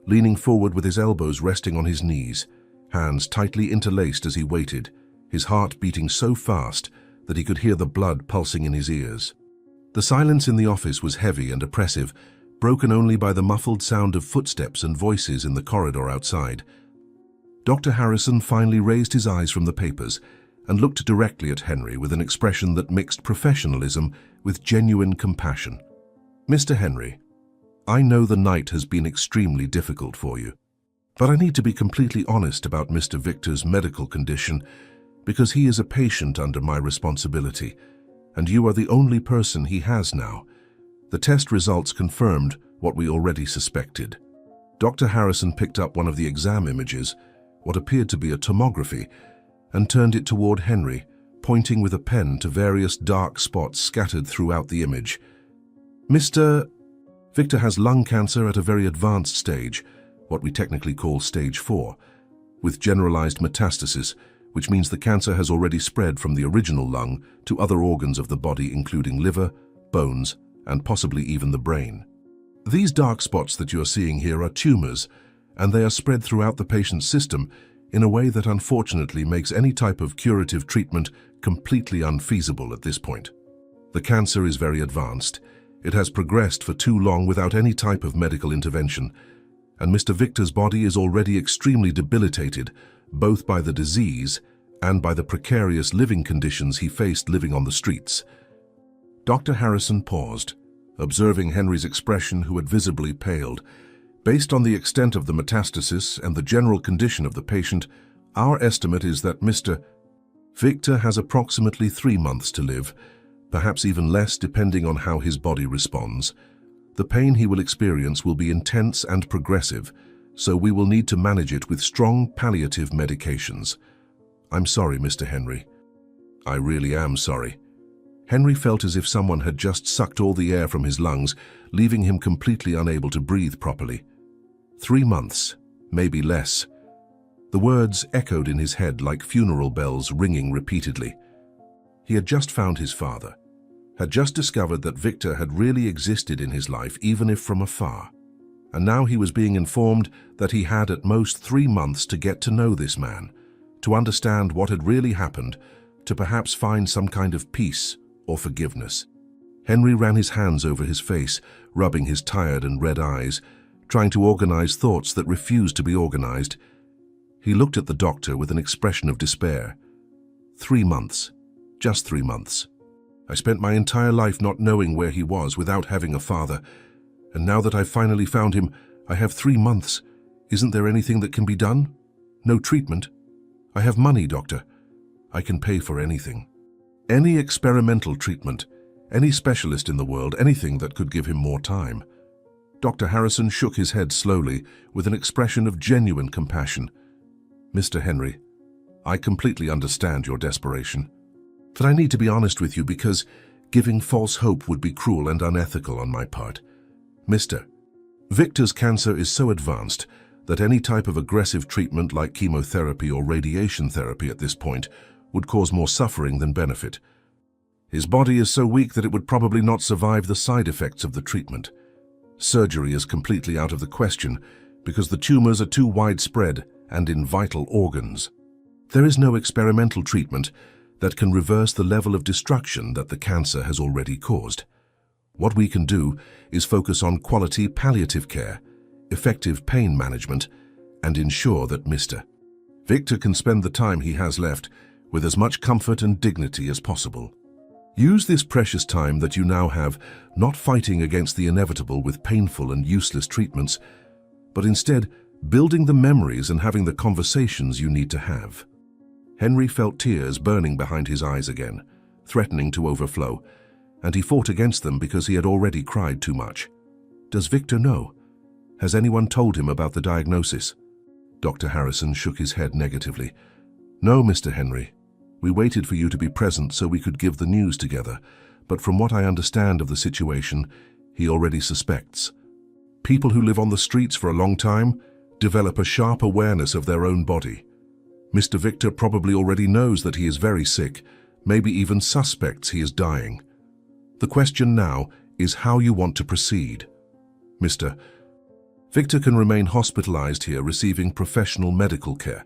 leaning forward with his elbows resting on his knees, hands tightly interlaced as he waited, his heart beating so fast that he could hear the blood pulsing in his ears. The silence in the office was heavy and oppressive, broken only by the muffled sound of footsteps and voices in the corridor outside. Dr. Harrison finally raised his eyes from the papers and looked directly at Henry with an expression that mixed professionalism with genuine compassion. "Mr. Henry, I know the night has been extremely difficult for you, but I need to be completely honest about Mr. Victor's medical condition because he is a patient under my responsibility, and you are the only person he has now. The test results confirmed what we already suspected." Dr. Harrison picked up one of the exam images, what appeared to be a tomography, and turned it toward Henry, pointing with a pen to various dark spots scattered throughout the image. "Mr. Victor has lung cancer at a very advanced stage, what we technically call stage 4, with generalized metastasis, which means the cancer has already spread from the original lung to other organs of the body, including liver, bones, and possibly even the brain. These dark spots that you are seeing here are tumors, and they are spread throughout the patient's system in a way that unfortunately makes any type of curative treatment completely unfeasible at this point. The cancer is very advanced. It has progressed for too long without any type of medical intervention, and Mr. Victor's body is already extremely debilitated, both by the disease and by the precarious living conditions he faced living on the streets. Dr. Harrison paused, observing Henry's expression, who had visibly paled. Based on the extent of the metastasis and the general condition of the patient, our estimate is that Mr. Victor has approximately 3 months to live, perhaps even less depending on how his body responds. The pain he will experience will be intense and progressive, so we will need to manage it with strong palliative medications. I'm sorry, Mr. Henry. I really am sorry. Henry felt as if someone had just sucked all the air from his lungs, leaving him completely unable to breathe properly. 3 months, maybe less. The words echoed in his head like funeral bells ringing repeatedly. He had just found his father, had just discovered that Victor had really existed in his life, even if from afar. And now he was being informed that he had at most 3 months to get to know this man, to understand what had really happened, to perhaps find some kind of peace or forgiveness. Henry ran his hands over his face, rubbing his tired and red eyes, trying to organize thoughts that refused to be organized. He looked at the doctor with an expression of despair. 3 months. Just 3 months. I spent my entire life not knowing where he was, without having a father. And now that I've finally found him, I have 3 months. Isn't there anything that can be done? No treatment? I have money, doctor. I can pay for anything. Any experimental treatment, any specialist in the world, anything that could give him more time. Dr. Harrison shook his head slowly, with an expression of genuine compassion. Mr. Henry, I completely understand your desperation. But I need to be honest with you because giving false hope would be cruel and unethical on my part. Mr. Victor's cancer is so advanced that any type of aggressive treatment like chemotherapy or radiation therapy at this point would cause more suffering than benefit. His body is so weak that it would probably not survive the side effects of the treatment. Surgery is completely out of the question because the tumors are too widespread and in vital organs. There is no experimental treatment that can reverse the level of destruction that the cancer has already caused. What we can do is focus on quality palliative care, effective pain management, and ensure that Mr. Victor can spend the time he has left with as much comfort and dignity as possible. Use this precious time that you now have not fighting against the inevitable with painful and useless treatments, but instead building the memories and having the conversations you need to have. Henry felt tears burning behind his eyes again, threatening to overflow, and he fought against them because he had already cried too much. Does Victor know? Has anyone told him about the diagnosis? Dr. Harrison shook his head negatively. No, Mr. Henry. We waited for you to be present so we could give the news together, but from what I understand of the situation, he already suspects. People who live on the streets for a long time develop a sharp awareness of their own body. Mr. Victor probably already knows that he is very sick, maybe even suspects he is dying. The question now is how you want to proceed. Mr. Victor can remain hospitalized here receiving professional medical care,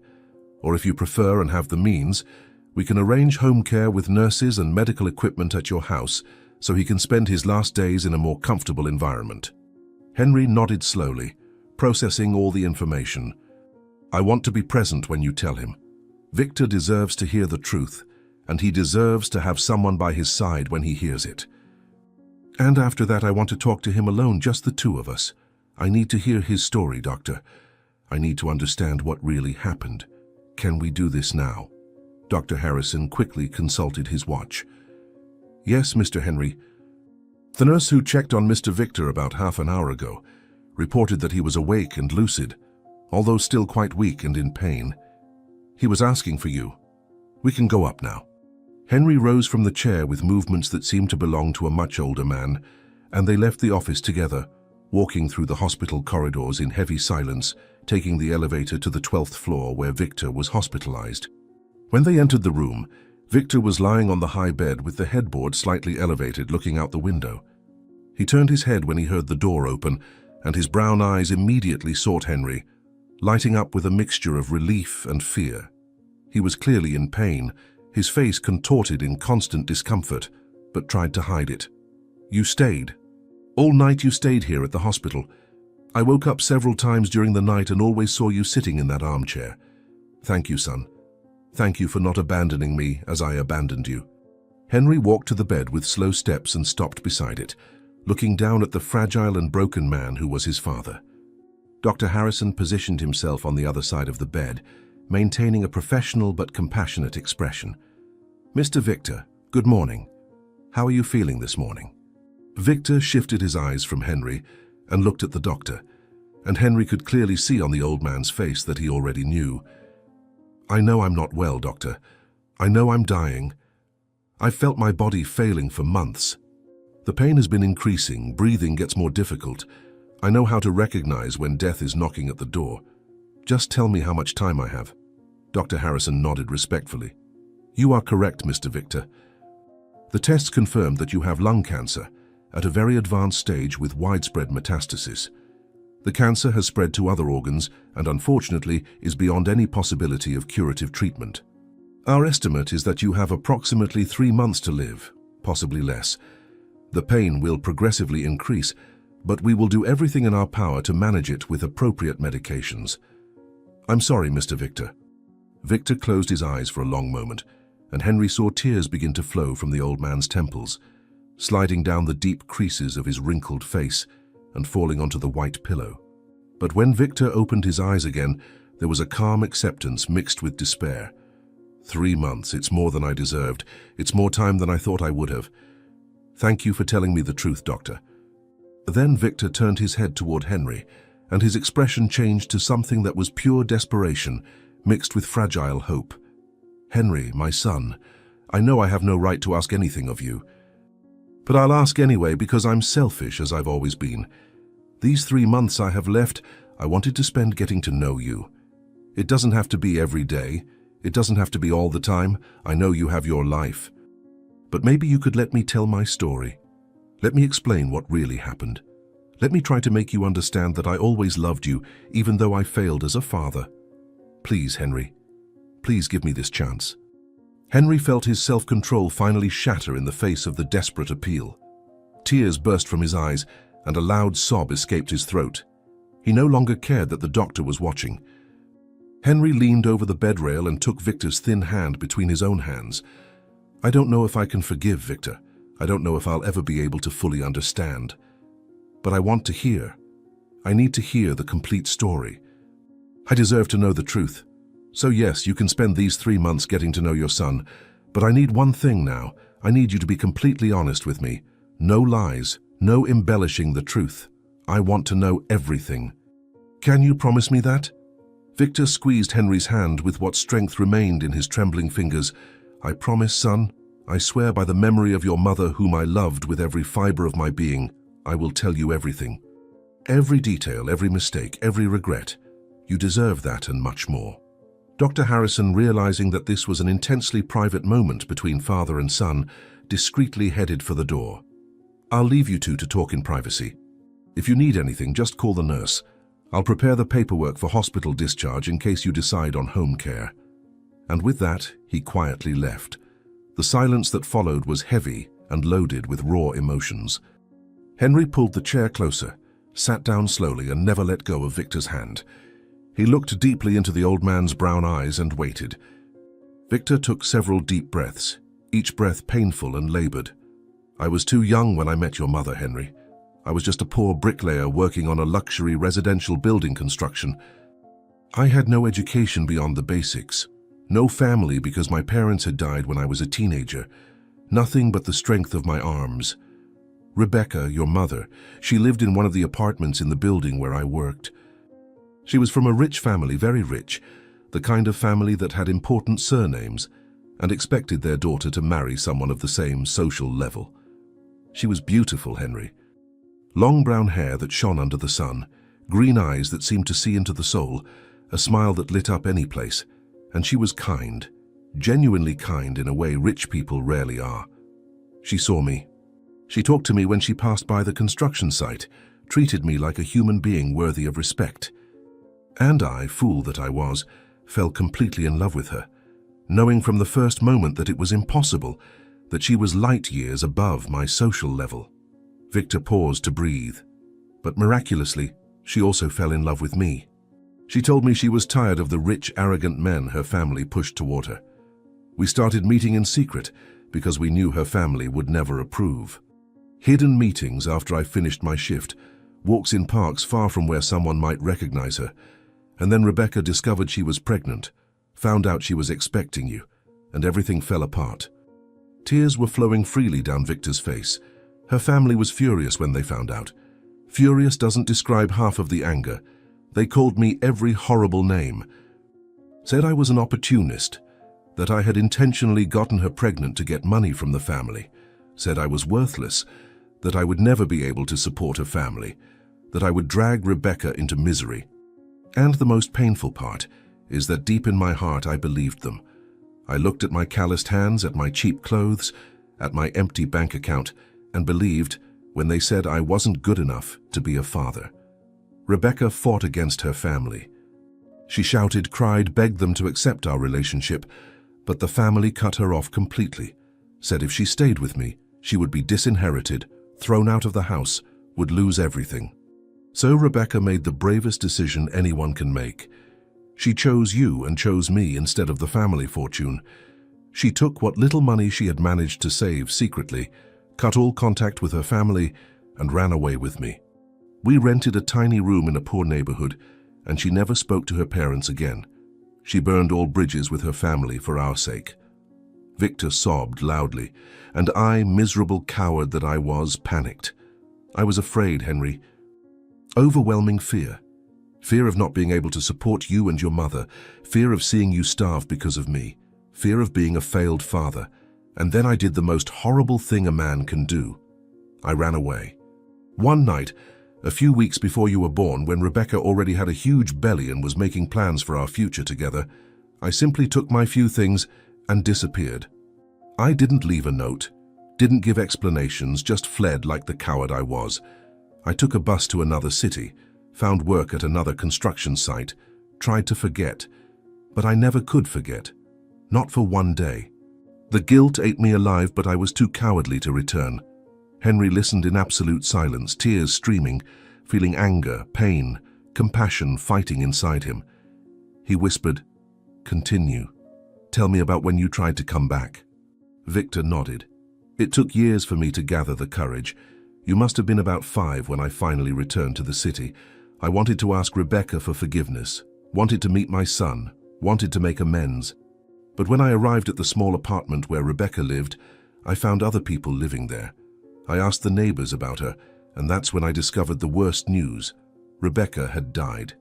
or if you prefer and have the means, we can arrange home care with nurses and medical equipment at your house so he can spend his last days in a more comfortable environment. Henry nodded slowly, processing all the information. I want to be present when you tell him. Victor deserves to hear the truth, and he deserves to have someone by his side when he hears it. And after that, I want to talk to him alone, just the two of us. I need to hear his story, Doctor. I need to understand what really happened. Can we do this now? Dr. Harrison quickly consulted his watch. Yes, Mr. Henry. The nurse who checked on Mr. Victor about half an hour ago reported that he was awake and lucid, although still quite weak and in pain. He was asking for you. We can go up now. Henry rose from the chair with movements that seemed to belong to a much older man, and they left the office together, walking through the hospital corridors in heavy silence, taking the elevator to the 12th floor where Victor was hospitalized. When they entered the room, Victor was lying on the high bed with the headboard slightly elevated, looking out the window. He turned his head when he heard the door open, and his brown eyes immediately sought Henry, lighting up with a mixture of relief and fear. He was clearly in pain, his face contorted in constant discomfort, but tried to hide it. You stayed. All night you stayed here at the hospital. I woke up several times during the night and always saw you sitting in that armchair. Thank you, son. Thank you for not abandoning me as I abandoned you. Henry walked to the bed with slow steps and stopped beside it, looking down at the fragile and broken man who was his father. Dr. Harrison positioned himself on the other side of the bed, maintaining a professional but compassionate expression. Mr. Victor, good morning. How are you feeling this morning? Victor shifted his eyes from Henry and looked at the doctor, and Henry could clearly see on the old man's face that he already knew. I know I'm not well, doctor. I know I'm dying. I've felt my body failing for months. The pain has been increasing, breathing gets more difficult. I know how to recognize when death is knocking at the door. Just tell me how much time I have. Dr. Harrison nodded respectfully. You are correct, Mr. Victor. The tests confirmed that you have lung cancer at a very advanced stage with widespread metastasis. The cancer has spread to other organs and unfortunately is beyond any possibility of curative treatment. Our estimate is that you have approximately 3 months to live, possibly less. The pain will progressively increase, but we will do everything in our power to manage it with appropriate medications. I'm sorry, Mr. Victor. Victor closed his eyes for a long moment, and Henry saw tears begin to flow from the old man's temples, sliding down the deep creases of his wrinkled face and falling onto the white pillow. But when Victor opened his eyes again, there was a calm acceptance mixed with despair. 3 months, it's more than I deserved. It's more time than I thought I would have. Thank you for telling me the truth, Doctor. Then Victor turned his head toward Henry, and his expression changed to something that was pure desperation, mixed with fragile hope. Henry, my son, I know I have no right to ask anything of you, but I'll ask anyway because I'm selfish as I've always been. These 3 months I have left, I wanted to spend getting to know you. It doesn't have to be every day. It doesn't have to be all the time. I know you have your life. But maybe you could let me tell my story. Let me explain what really happened. Let me try to make you understand that I always loved you, even though I failed as a father. Please, Henry. Please give me this chance. Henry felt his self-control finally shatter in the face of the desperate appeal. Tears burst from his eyes, and a loud sob escaped his throat. He no longer cared that the doctor was watching. Henry leaned over the bed rail and took Victor's thin hand between his own hands. I don't know if I can forgive Victor. I don't know if I'll ever be able to fully understand. But I want to hear. I need to hear the complete story. I deserve to know the truth. So yes, you can spend these 3 months getting to know your son, but I need one thing now. I need you to be completely honest with me. No lies, no embellishing the truth. I want to know everything. Can you promise me that? Victor squeezed Henry's hand with what strength remained in his trembling fingers. I promise, son. I swear by the memory of your mother whom I loved with every fiber of my being, I will tell you everything. Every detail, every mistake, every regret. You deserve that and much more. Dr. Harrison, realizing that this was an intensely private moment between father and son, discreetly headed for the door. I'll leave you two to talk in privacy. If you need anything, just call the nurse. I'll prepare the paperwork for hospital discharge in case you decide on home care. And with that, he quietly left. The silence that followed was heavy and loaded with raw emotions. Henry pulled the chair closer, sat down slowly and never let go of Victor's hand. He looked deeply into the old man's brown eyes and waited. Victor took several deep breaths, each breath painful and labored. I was too young when I met your mother, Henry. I was just a poor bricklayer working on a luxury residential building construction. I had no education beyond the basics. No family because my parents had died when I was a teenager. Nothing but the strength of my arms. Rebecca, your mother, she lived in one of the apartments in the building where I worked. She was from a rich family, very rich, the kind of family that had important surnames and expected their daughter to marry someone of the same social level. She was beautiful, Henry. Long brown hair that shone under the sun, green eyes that seemed to see into the soul, a smile that lit up any place, and she was kind, genuinely kind in a way rich people rarely are. She saw me. She talked to me when she passed by the construction site, treated me like a human being worthy of respect. And I, fool that I was, fell completely in love with her, knowing from the first moment that it was impossible, that she was light years above my social level. Victor paused to breathe, but miraculously, she also fell in love with me. She told me she was tired of the rich, arrogant men her family pushed toward her. We started meeting in secret because we knew her family would never approve. Hidden meetings after I finished my shift, walks in parks far from where someone might recognize her. And then Rebecca discovered she was pregnant, found out she was expecting you, and everything fell apart. Tears were flowing freely down Victor's face. Her family was furious when they found out. Furious doesn't describe half of the anger. They called me every horrible name. Said I was an opportunist, that I had intentionally gotten her pregnant to get money from the family. Said I was worthless, that I would never be able to support a family, that I would drag Rebecca into misery. And the most painful part is that deep in my heart I believed them. I looked at my calloused hands, at my cheap clothes, at my empty bank account, and believed when they said I wasn't good enough to be a father. Rebecca fought against her family. She shouted, cried, begged them to accept our relationship, but the family cut her off completely, said if she stayed with me, she would be disinherited, thrown out of the house, would lose everything. So Rebecca made the bravest decision anyone can make. She chose you and chose me instead of the family fortune. She took what little money she had managed to save secretly, cut all contact with her family, and ran away with me. We rented a tiny room in a poor neighborhood, and she never spoke to her parents again. She burned all bridges with her family for our sake. Victor sobbed loudly, and I, miserable coward that I was, panicked. I was afraid, Henry. Overwhelming fear. Fear of not being able to support you and your mother, fear of seeing you starve because of me, fear of being a failed father, and then I did the most horrible thing a man can do. I ran away. One night, a few weeks before you were born, when Rebecca already had a huge belly and was making plans for our future together, I simply took my few things and disappeared. I didn't leave a note, didn't give explanations, just fled like the coward I was. I took a bus to another city, found work at another construction site, tried to forget, but I never could forget. Not for one day. The guilt ate me alive, but I was too cowardly to return. Henry listened in absolute silence, tears streaming, feeling anger, pain, compassion fighting inside him. He whispered, "Continue. Tell me about when you tried to come back." Victor nodded. "It took years for me to gather the courage. You must have been about 5 when I finally returned to the city. I wanted to ask Rebecca for forgiveness, wanted to meet my son, wanted to make amends. But when I arrived at the small apartment where Rebecca lived, I found other people living there. I asked the neighbors about her, and that's when I discovered the worst news. Rebecca had died.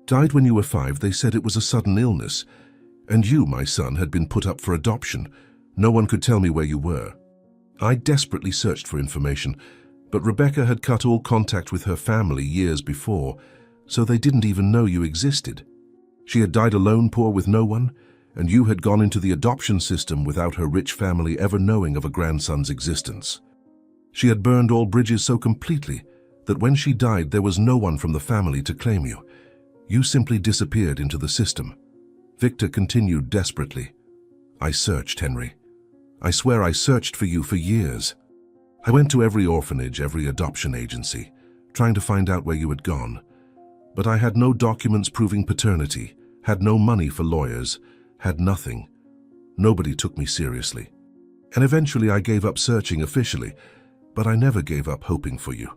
Died when you were 5, they said it was a sudden illness. And you, my son, had been put up for adoption. No one could tell me where you were. I desperately searched for information, but Rebecca had cut all contact with her family years before, so they didn't even know you existed. She had died alone, poor, with no one, and you had gone into the adoption system without her rich family ever knowing of a grandson's existence. She had burned all bridges so completely that when she died there was no one from the family to claim you. You simply disappeared into the system." Victor continued desperately. "I searched, Henry. I swear I searched for you for years. I went to every orphanage, every adoption agency, trying to find out where you had gone. But I had no documents proving paternity, had no money for lawyers, had nothing. Nobody took me seriously. And eventually I gave up searching officially, but I never gave up hoping for you.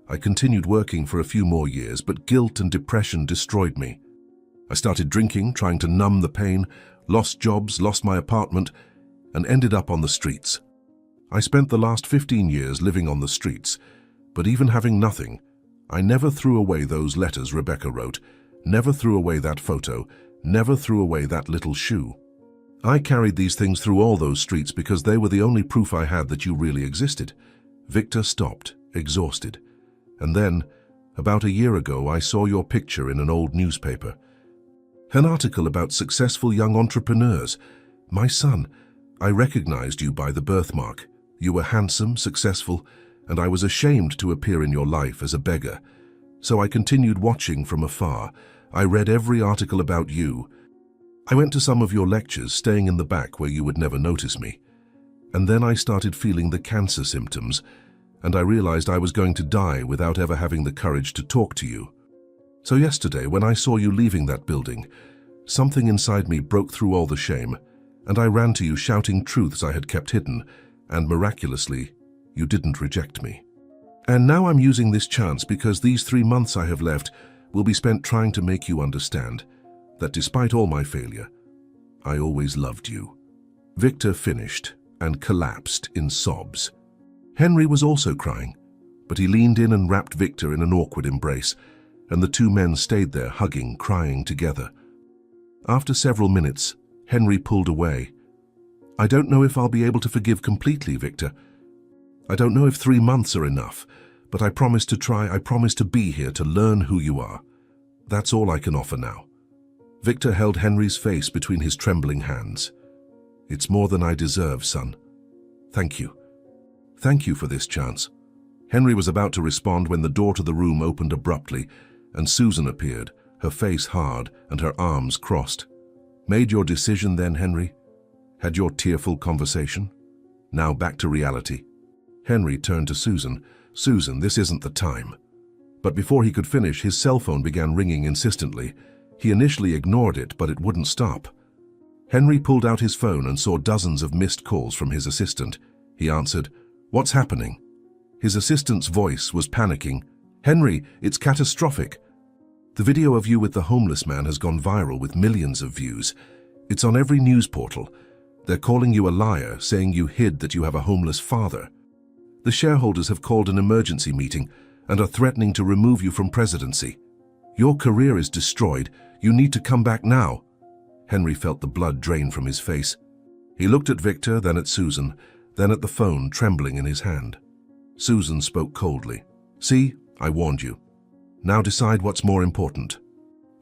I continued working for a few more years, but guilt and depression destroyed me. I started drinking, trying to numb the pain, lost jobs, lost my apartment, and ended up on the streets. I spent the last 15 years living on the streets, but even having nothing, I never threw away those letters Rebecca wrote, never threw away that photo, never threw away that little shoe. I carried these things through all those streets because they were the only proof I had that you really existed." Victor stopped, exhausted. "And then, about a year ago, I saw your picture in an old newspaper. An article about successful young entrepreneurs. My son, I recognized you by the birthmark. You were handsome, successful, and I was ashamed to appear in your life as a beggar. So I continued watching from afar. I read every article about you. I went to some of your lectures, staying in the back where you would never notice me. And then I started feeling the cancer symptoms, and I realized I was going to die without ever having the courage to talk to you. So yesterday, when I saw you leaving that building, something inside me broke through all the shame, and I ran to you shouting truths I had kept hidden, and miraculously, you didn't reject me. And now I'm using this chance because these 3 months I have left will be spent trying to make you understand that despite all my failure, I always loved you." Victor finished and collapsed in sobs. Henry was also crying, but he leaned in and wrapped Victor in an awkward embrace, and the two men stayed there hugging, crying together. After several minutes, Henry pulled away. "I don't know if I'll be able to forgive completely, Victor. I don't know if 3 months are enough, but I promise to try. I promise to be here to learn who you are. That's all I can offer now." Victor held Henry's face between his trembling hands. "It's more than I deserve, son. Thank you. Thank you for this chance." Henry was about to respond when the door to the room opened abruptly, and Susan appeared, her face hard and her arms crossed. "Made your decision then, Henry? Had your tearful conversation? Now back to reality." Henry turned to Susan. "Susan, this isn't the time." But before he could finish, his cell phone began ringing insistently. He initially ignored it, but it wouldn't stop. Henry pulled out his phone and saw dozens of missed calls from his assistant. He answered, "What's happening?" His assistant's voice was panicking. "Henry, it's catastrophic. The video of you with the homeless man has gone viral with millions of views. It's on every news portal. They're calling you a liar, saying you hid that you have a homeless father. The shareholders have called an emergency meeting and are threatening to remove you from presidency. Your career is destroyed. You need to come back now." Henry felt the blood drain from his face. He looked at Victor, then at Susan, then at the phone trembling in his hand. Susan spoke coldly. "See, I warned you. Now decide what's more important."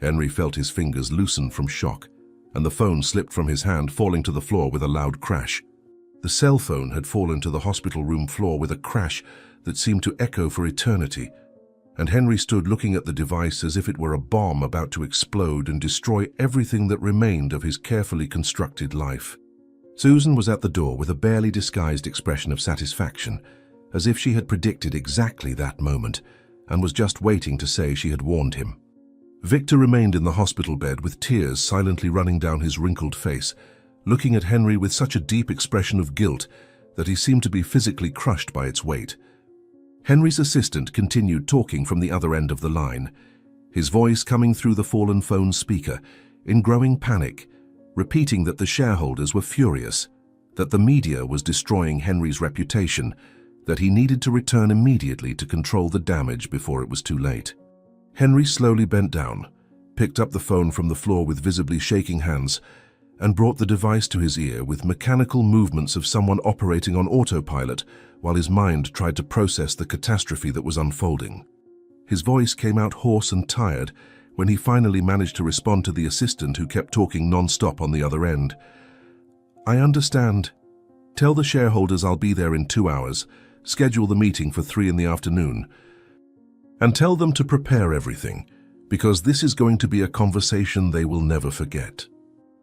Henry felt his fingers loosen from shock, and the phone slipped from his hand, falling to the floor with a loud crash. The cell phone had fallen to the hospital room floor with a crash that seemed to echo for eternity, and Henry stood looking at the device as if it were a bomb about to explode and destroy everything that remained of his carefully constructed life. Susan was at the door with a barely disguised expression of satisfaction, as if she had predicted exactly that moment and was just waiting to say she had warned him. Victor remained in the hospital bed with tears silently running down his wrinkled face, looking at Henry with such a deep expression of guilt that he seemed to be physically crushed by its weight. Henry's assistant continued talking from the other end of the line, his voice coming through the fallen phone speaker, in growing panic, repeating that the shareholders were furious, that the media was destroying Henry's reputation, that he needed to return immediately to control the damage before it was too late. Henry slowly bent down, picked up the phone from the floor with visibly shaking hands, and brought the device to his ear with mechanical movements of someone operating on autopilot while his mind tried to process the catastrophe that was unfolding. His voice came out hoarse and tired when he finally managed to respond to the assistant who kept talking non-stop on the other end. "I understand. Tell the shareholders I'll be there in 2 hours. Schedule the meeting for 3 in the afternoon. And tell them to prepare everything, because this is going to be a conversation they will never forget."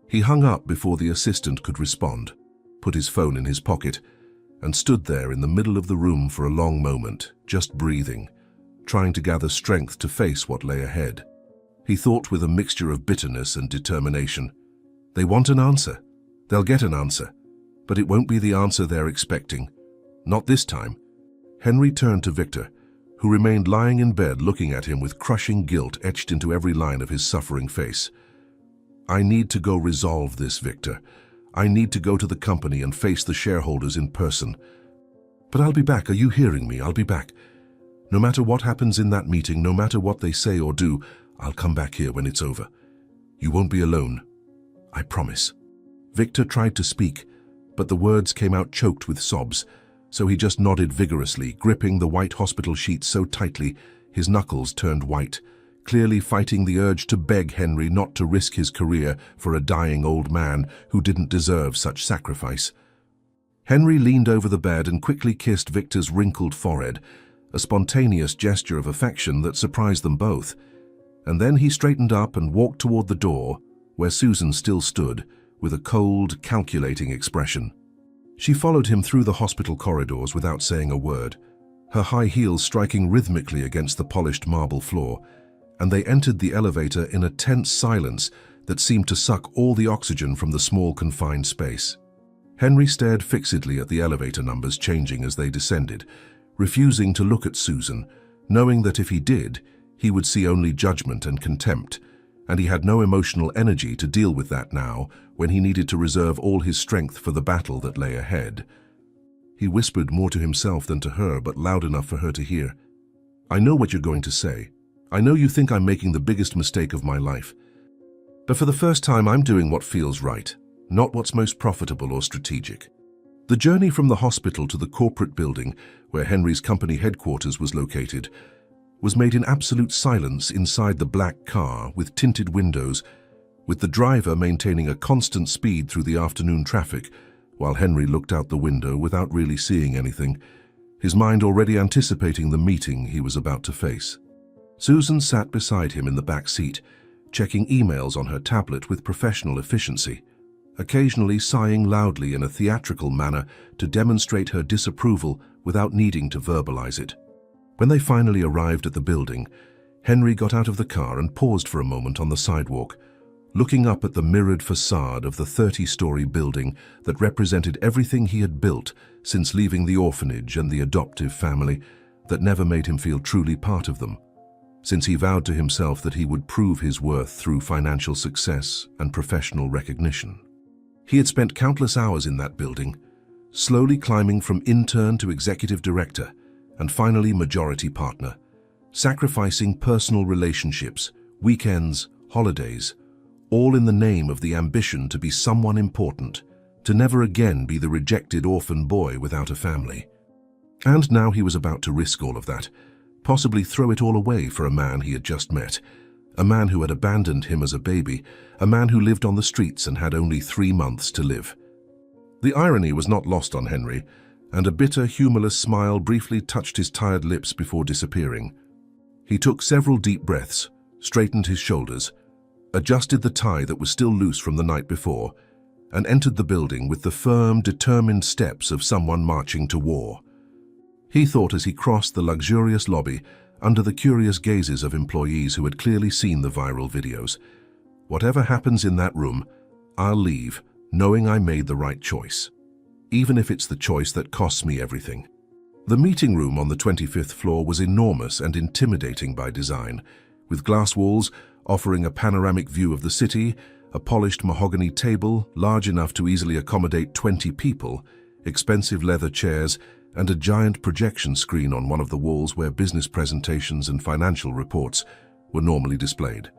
He hung up before the assistant could respond, put his phone in his pocket, and stood there in the middle of the room for a long moment, just breathing, trying to gather strength to face what lay ahead. He thought with a mixture of bitterness and determination. They want an answer. They'll get an answer, but it won't be the answer they're expecting. Not this time. Henry turned to Victor, who remained lying in bed looking at him with crushing guilt etched into every line of his suffering face. "I need to go resolve this, Victor. I need to go to the company and face the shareholders in person. But I'll be back. Are you hearing me? I'll be back. No matter what happens in that meeting, no matter what they say or do, I'll come back here when it's over. You won't be alone. I promise." Victor tried to speak, but the words came out choked with sobs, so he just nodded vigorously, gripping the white hospital sheets so tightly his knuckles turned white, clearly fighting the urge to beg Henry not to risk his career for a dying old man who didn't deserve such sacrifice. Henry leaned over the bed and quickly kissed Victor's wrinkled forehead, a spontaneous gesture of affection that surprised them both. And then he straightened up and walked toward the door, where Susan still stood, with a cold, calculating expression. She followed him through the hospital corridors without saying a word, her high heels striking rhythmically against the polished marble floor, and they entered the elevator in a tense silence that seemed to suck all the oxygen from the small confined space. Henry stared fixedly at the elevator numbers changing as they descended, refusing to look at Susan, knowing that if he did, he would see only judgment and contempt, and he had no emotional energy to deal with that now when he needed to reserve all his strength for the battle that lay ahead. He whispered more to himself than to her, but loud enough for her to hear. "I know what you're going to say. I know you think I'm making the biggest mistake of my life. But for the first time, I'm doing what feels right, not what's most profitable or strategic." The journey from the hospital to the corporate building, where Henry's company headquarters was located, was made in absolute silence inside the black car with tinted windows, with the driver maintaining a constant speed through the afternoon traffic, while Henry looked out the window without really seeing anything, his mind already anticipating the meeting he was about to face. Susan sat beside him in the back seat, checking emails on her tablet with professional efficiency, occasionally sighing loudly in a theatrical manner to demonstrate her disapproval without needing to verbalize it. When they finally arrived at the building, Henry got out of the car and paused for a moment on the sidewalk, looking up at the mirrored facade of the 30-story building that represented everything he had built since leaving the orphanage and the adoptive family that never made him feel truly part of them, since he vowed to himself that he would prove his worth through financial success and professional recognition. He had spent countless hours in that building, slowly climbing from intern to executive director, and finally majority partner, sacrificing personal relationships, weekends, holidays, all in the name of the ambition to be someone important, to never again be the rejected orphan boy without a family. And now he was about to risk all of that, possibly throw it all away for a man he had just met, a man who had abandoned him as a baby, a man who lived on the streets and had only 3 months to live. The irony was not lost on Henry, and a bitter, humorless smile briefly touched his tired lips before disappearing. He took several deep breaths, straightened his shoulders, adjusted the tie that was still loose from the night before, and entered the building with the firm, determined steps of someone marching to war. He thought as he crossed the luxurious lobby under the curious gazes of employees who had clearly seen the viral videos. Whatever happens in that room, I'll leave, knowing I made the right choice, even if it's the choice that costs me everything. The meeting room on the 25th floor was enormous and intimidating by design, with glass walls offering a panoramic view of the city, a polished mahogany table large enough to easily accommodate 20 people, expensive leather chairs, and a giant projection screen on one of the walls where business presentations and financial reports were normally displayed.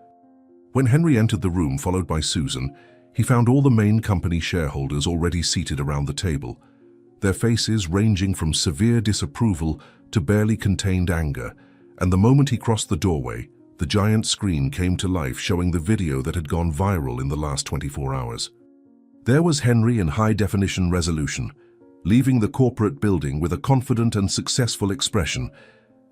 When Henry entered the room, followed by Susan, he found all the main company shareholders already seated around the table, their faces ranging from severe disapproval to barely contained anger, and the moment he crossed the doorway, the giant screen came to life, showing the video that had gone viral in the last 24 hours. There was Henry in high-definition resolution, leaving the corporate building with a confident and successful expression,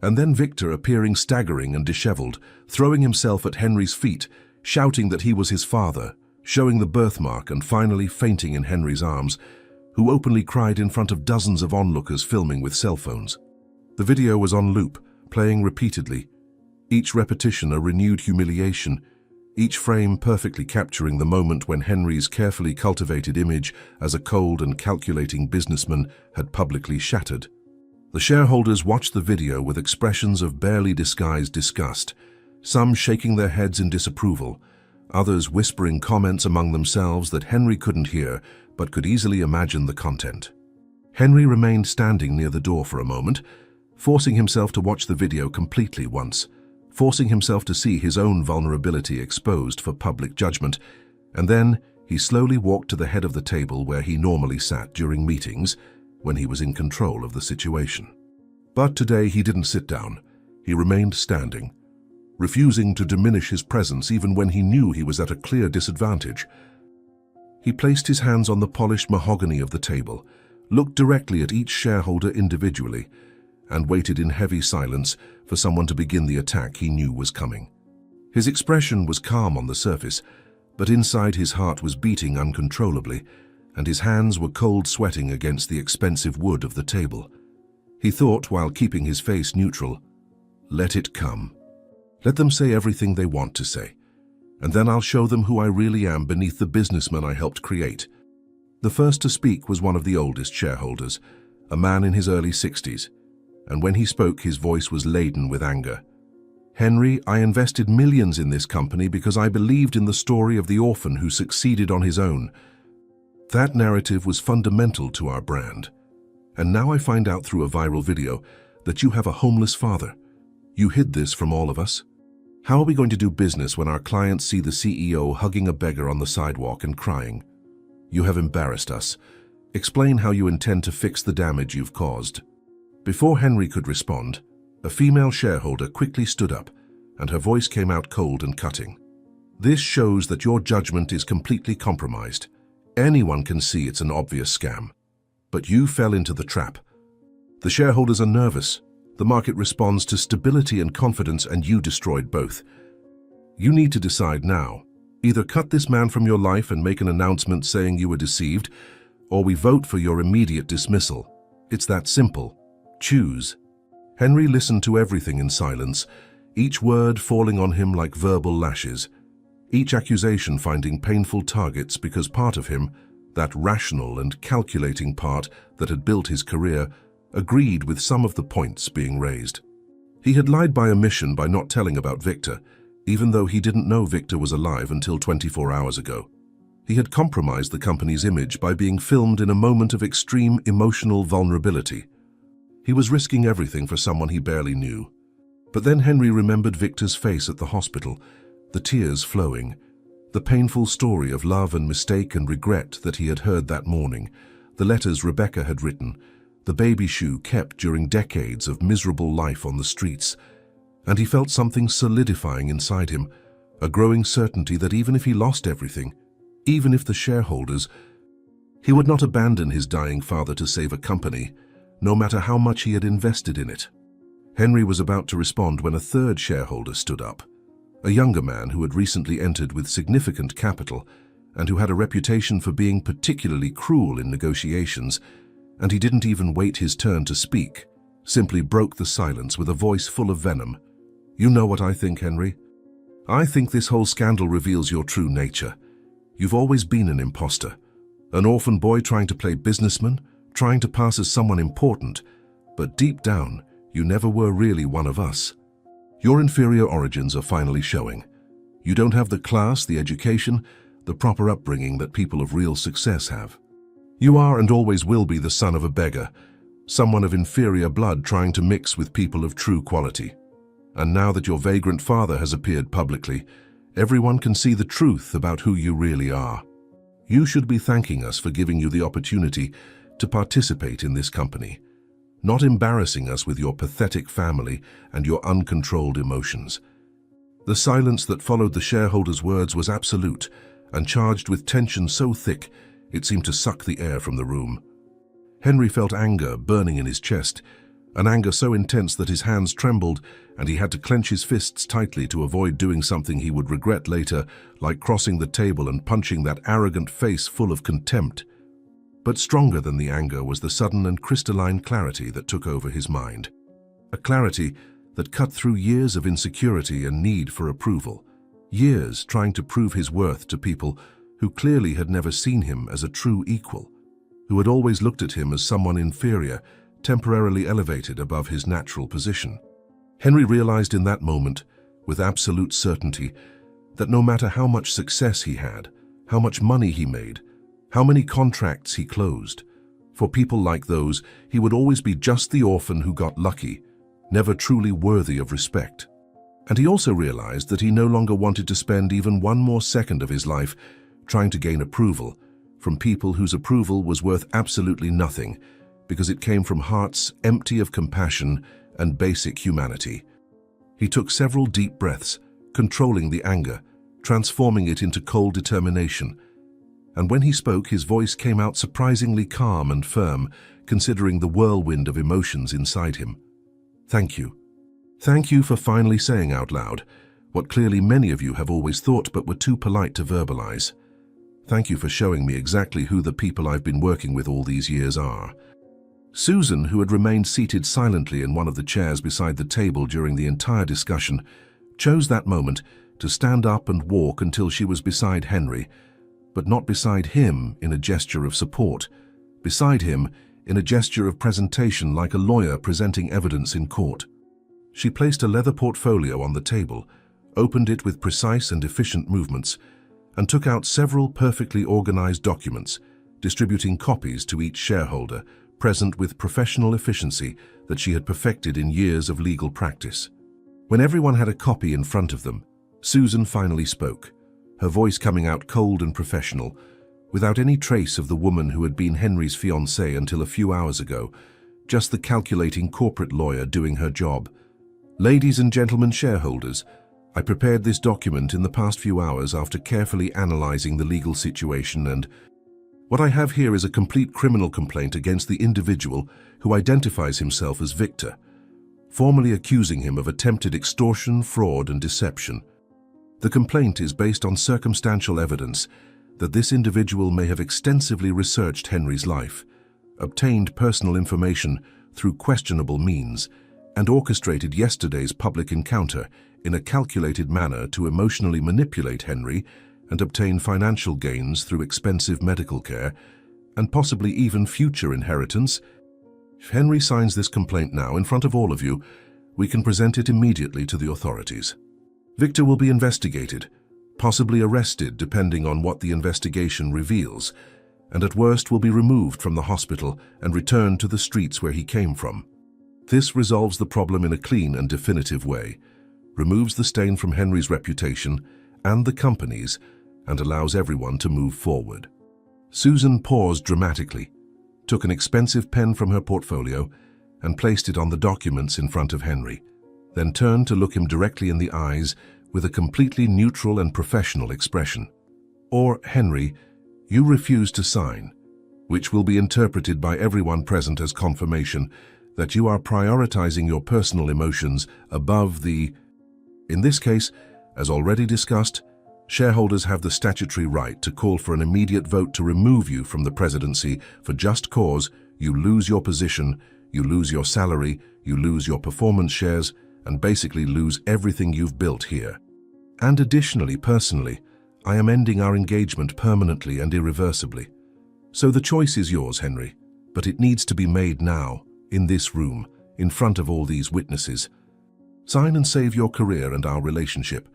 and then Victor appearing staggering and disheveled, throwing himself at Henry's feet, shouting that he was his father, showing the birthmark, and finally fainting in Henry's arms, who openly cried in front of dozens of onlookers filming with cell phones. The video was on loop, playing repeatedly, each repetition a renewed humiliation, each frame perfectly capturing the moment when Henry's carefully cultivated image as a cold and calculating businessman had publicly shattered. The shareholders watched the video with expressions of barely disguised disgust, some shaking their heads in disapproval, others whispering comments among themselves that Henry couldn't hear but could easily imagine the content. Henry remained standing near the door for a moment, forcing himself to watch the video completely once, forcing himself to see his own vulnerability exposed for public judgment, and then he slowly walked to the head of the table where he normally sat during meetings when he was in control of the situation. But today he didn't sit down. He remained standing, refusing to diminish his presence even when he knew he was at a clear disadvantage. He placed his hands on the polished mahogany of the table, looked directly at each shareholder individually, and waited in heavy silence for someone to begin the attack he knew was coming. His expression was calm on the surface, but inside his heart was beating uncontrollably, and his hands were cold sweating against the expensive wood of the table. He thought, while keeping his face neutral, "Let it come. Let them say everything they want to say, and then I'll show them who I really am beneath the businessman I helped create." The first to speak was one of the oldest shareholders, a man in his early 60s, and when he spoke his voice was laden with anger. "Henry, I invested millions in this company because I believed in the story of the orphan who succeeded on his own. That narrative was fundamental to our brand. And now I find out through a viral video that you have a homeless father. You hid this from all of us. How are we going to do business when our clients see the CEO hugging a beggar on the sidewalk and crying? You have embarrassed us. Explain how you intend to fix the damage you've caused." Before Henry could respond, a female shareholder quickly stood up, and her voice came out cold and cutting. "This shows that your judgment is completely compromised. Anyone can see it's an obvious scam. But you fell into the trap. The shareholders are nervous. The market responds to stability and confidence, and you destroyed both. You need to decide now. Either cut this man from your life and make an announcement saying you were deceived, or we vote for your immediate dismissal. It's that simple. Choose." Henry listened to everything in silence, each word falling on him like verbal lashes, each accusation finding painful targets because part of him, that rational and calculating part that had built his career, agreed with some of the points being raised. He had lied by omission by not telling about Victor, even though he didn't know Victor was alive until 24 hours ago. He had compromised the company's image by being filmed in a moment of extreme emotional vulnerability. He was risking everything for someone he barely knew. But then Henry remembered Victor's face at the hospital, the tears flowing, the painful story of love and mistake and regret that he had heard that morning, the letters Rebecca had written, the baby shoe kept during decades of miserable life on the streets, and he felt something solidifying inside him, a growing certainty that even if he lost everything, even if the shareholders, he would not abandon his dying father to save a company, no matter how much he had invested in it. Henry was about to respond when a third shareholder stood up, a younger man who had recently entered with significant capital and who had a reputation for being particularly cruel in negotiations, and he didn't even wait his turn to speak, simply broke the silence with a voice full of venom. "You know what I think, Henry? I think this whole scandal reveals your true nature. You've always been an imposter, an orphan boy trying to play businessman, trying to pass as someone important, but deep down, you never were really one of us. Your inferior origins are finally showing. You don't have the class, the education, the proper upbringing that people of real success have. You are and always will be the son of a beggar, someone of inferior blood trying to mix with people of true quality. And now that your vagrant father has appeared publicly, everyone can see the truth about who you really are. You should be thanking us for giving you the opportunity to participate in this company, not embarrassing us with your pathetic family and your uncontrolled emotions." The silence that followed the shareholders' words was absolute and charged with tension so thick it seemed to suck the air from the room. Henry felt anger burning in his chest, an anger so intense that his hands trembled and he had to clench his fists tightly to avoid doing something he would regret later, like crossing the table and punching that arrogant face full of contempt. But stronger than the anger was the sudden and crystalline clarity that took over his mind. A clarity that cut through years of insecurity and need for approval, years trying to prove his worth to people who clearly had never seen him as a true equal, who had always looked at him as someone inferior, temporarily elevated above his natural position. Henry realized in that moment, with absolute certainty, that no matter how much success he had, how much money he made, how many contracts he closed, for people like those, he would always be just the orphan who got lucky, never truly worthy of respect. And he also realized that he no longer wanted to spend even one more second of his life trying to gain approval from people whose approval was worth absolutely nothing, because it came from hearts empty of compassion and basic humanity. He took several deep breaths, controlling the anger, transforming it into cold determination. And when he spoke, his voice came out surprisingly calm and firm, considering the whirlwind of emotions inside him. "Thank you. Thank you for finally saying out loud what clearly many of you have always thought but were too polite to verbalize. Thank you for showing me exactly who the people I've been working with all these years are." Susan, who had remained seated silently in one of the chairs beside the table during the entire discussion, chose that moment to stand up and walk until she was beside Henry, but not beside him in a gesture of support, beside him in a gesture of presentation like a lawyer presenting evidence in court. She placed a leather portfolio on the table, opened it with precise and efficient movements, and took out several perfectly organized documents, distributing copies to each shareholder, present with professional efficiency that she had perfected in years of legal practice. When everyone had a copy in front of them, Susan finally spoke, her voice coming out cold and professional, without any trace of the woman who had been Henry's fiancée until a few hours ago, just the calculating corporate lawyer doing her job. "Ladies and gentlemen shareholders, I prepared this document in the past few hours after carefully analyzing the legal situation, and what I have here is a complete criminal complaint against the individual who identifies himself as Victor, formally accusing him of attempted extortion, fraud, and deception. The complaint is based on circumstantial evidence that this individual may have extensively researched Henry's life, obtained personal information through questionable means, and orchestrated yesterday's public encounter in a calculated manner to emotionally manipulate Henry and obtain financial gains through expensive medical care, and possibly even future inheritance. If Henry signs this complaint now in front of all of you, we can present it immediately to the authorities. Victor will be investigated, possibly arrested depending on what the investigation reveals, and at worst will be removed from the hospital and returned to the streets where he came from. This resolves the problem in a clean and definitive way, removes the stain from Henry's reputation and the company's, and allows everyone to move forward." Susan paused dramatically, took an expensive pen from her portfolio, and placed it on the documents in front of Henry, then turned to look him directly in the eyes with a completely neutral and professional expression. "Or, Henry, you refuse to sign, which will be interpreted by everyone present as confirmation that you are prioritizing your personal emotions above the..." In this case, as already discussed, shareholders have the statutory right to call for an immediate vote to remove you from the presidency for just cause. You lose your position, You lose your salary, you lose your performance shares, and basically lose everything you've built here. And additionally, personally, I am ending our engagement permanently and irreversibly. So the choice is yours, Henry, but it needs to be made now, in this room, in front of all these witnesses. Sign and save your career and our relationship,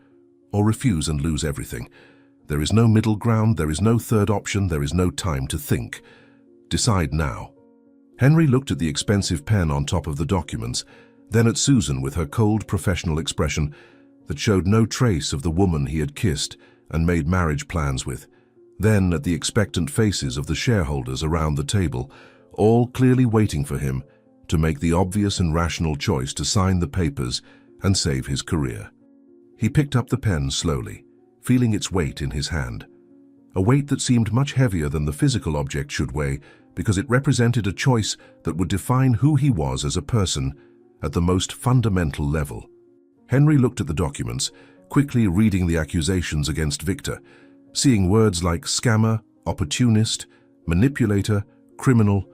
or refuse and lose everything. There is no middle ground, there is no third option, there is no time to think. Decide now. Henry looked at the expensive pen on top of the documents, then at Susan with her cold professional expression that showed no trace of the woman he had kissed and made marriage plans with, then at the expectant faces of the shareholders around the table, all clearly waiting for him to make the obvious and rational choice to sign the papers and save his career. He picked up the pen slowly, feeling its weight in his hand, a weight that seemed much heavier than the physical object should weigh because it represented a choice that would define who he was as a person at the most fundamental level. Henry looked at the documents, quickly reading the accusations against Victor, seeing words like scammer, opportunist, manipulator, criminal,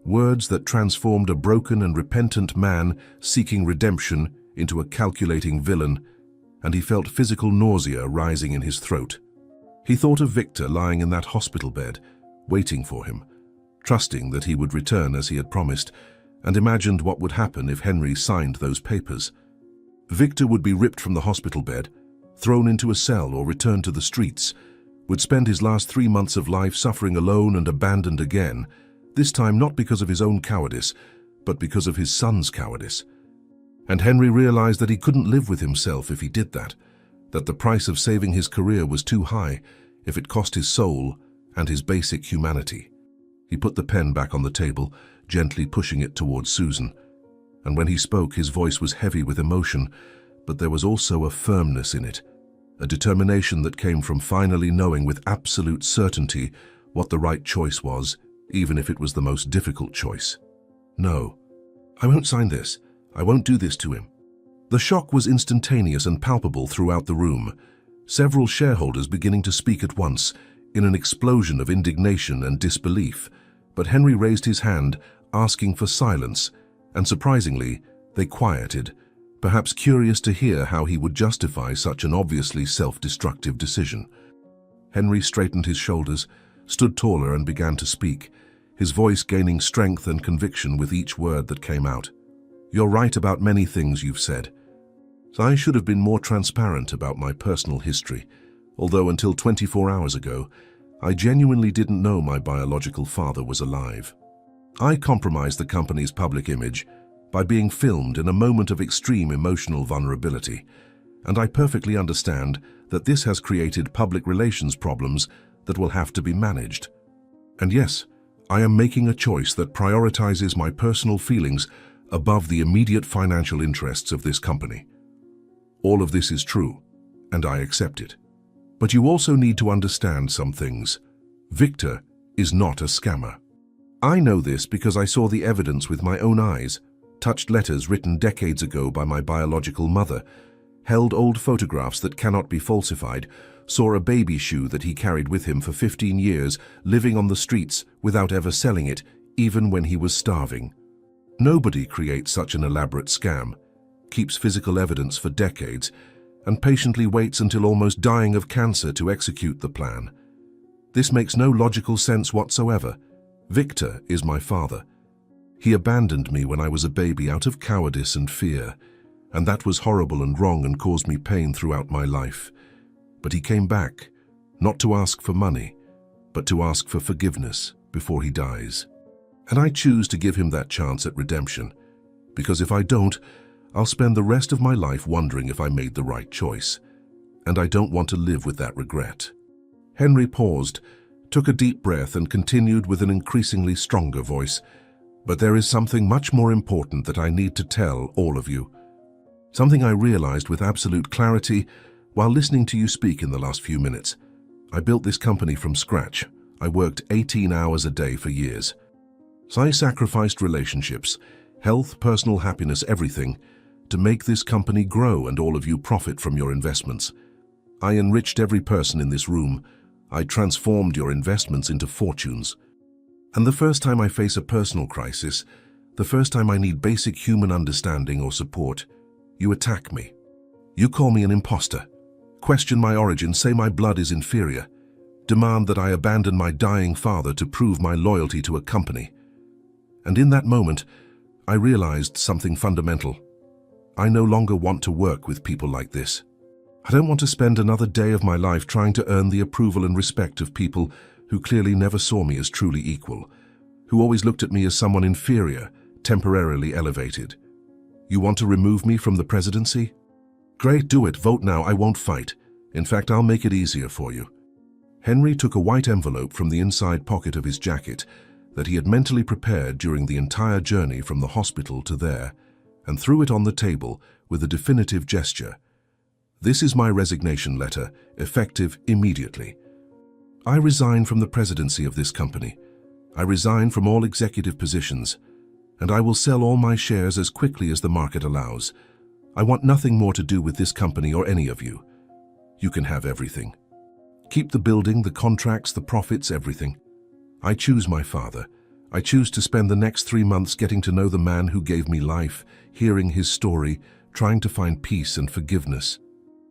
words that transformed a broken and repentant man seeking redemption into a calculating villain, and he felt physical nausea rising in his throat. He thought of Victor lying in that hospital bed, waiting for him, trusting that he would return as he had promised, and imagined what would happen if Henry signed those papers. Victor would be ripped from the hospital bed, thrown into a cell or returned to the streets, would spend his last 3 months of life suffering alone and abandoned again, this time not because of his own cowardice, but because of his son's cowardice. And Henry realized that he couldn't live with himself if he did that the price of saving his career was too high if it cost his soul and his basic humanity. He put the pen back on the table, gently pushing it towards Susan. And when he spoke, his voice was heavy with emotion, but there was also a firmness in it, a determination that came from finally knowing with absolute certainty what the right choice was, even if it was the most difficult choice. No, I won't sign this. I won't do this to him. The shock was instantaneous and palpable throughout the room, several shareholders beginning to speak at once, in an explosion of indignation and disbelief. But Henry raised his hand, asking for silence, and surprisingly, they quieted, perhaps curious to hear how he would justify such an obviously self-destructive decision. Henry straightened his shoulders, stood taller and began to speak, his voice gaining strength and conviction with each word that came out. You're right about many things you've said. I should have been more transparent about my personal history, although until 24 hours ago, I genuinely didn't know my biological father was alive. I compromised the company's public image by being filmed in a moment of extreme emotional vulnerability, and I perfectly understand that this has created public relations problems that will have to be managed. And yes, I am making a choice that prioritizes my personal feelings above the immediate financial interests of this company. All of this is true, and I accept it. But you also need to understand some things. Victor is not a scammer. I know this because I saw the evidence with my own eyes, touched letters written decades ago by my biological mother, held old photographs that cannot be falsified, saw a baby shoe that he carried with him for 15 years, living on the streets without ever selling it, even when he was starving. Nobody creates such an elaborate scam, keeps physical evidence for decades, and patiently waits until almost dying of cancer to execute the plan. This makes no logical sense whatsoever. Victor is my father. He abandoned me when I was a baby out of cowardice and fear, and that was horrible and wrong and caused me pain throughout my life. But he came back, not to ask for money, but to ask for forgiveness before he dies. And I choose to give him that chance at redemption, because if I don't, I'll spend the rest of my life wondering if I made the right choice, and I don't want to live with that regret. Henry paused, took a deep breath and continued with an increasingly stronger voice. But there is something much more important that I need to tell all of you. Something I realized with absolute clarity while listening to you speak in the last few minutes. I built this company from scratch. I worked 18 hours a day for years. So I sacrificed relationships, health, personal happiness, everything, to make this company grow and all of you profit from your investments. I enriched every person in this room. I transformed your investments into fortunes. And the first time I face a personal crisis, The first time I need basic human understanding or support, you attack me. You call me an imposter, question my origin, say my blood is inferior, demand that I abandon my dying father to prove my loyalty to a company. And in that moment, I realized something fundamental. I no longer want to work with people like this. I don't want to spend another day of my life trying to earn the approval and respect of people who clearly never saw me as truly equal, who always looked at me as someone inferior, temporarily elevated. You want to remove me from the presidency? Great, do it. Vote now. I won't fight. In fact, I'll make it easier for you. Henry took a white envelope from the inside pocket of his jacket that he had mentally prepared during the entire journey from the hospital to there, and threw it on the table with a definitive gesture. This is my resignation letter, effective immediately. I resign from the presidency of this company. I resign from all executive positions, and I will sell all my shares as quickly as the market allows. I want nothing more to do with this company or any of you. You can have everything. Keep the building, the contracts, the profits, everything. I choose my father. I choose to spend the next 3 months getting to know the man who gave me life, hearing his story, trying to find peace and forgiveness.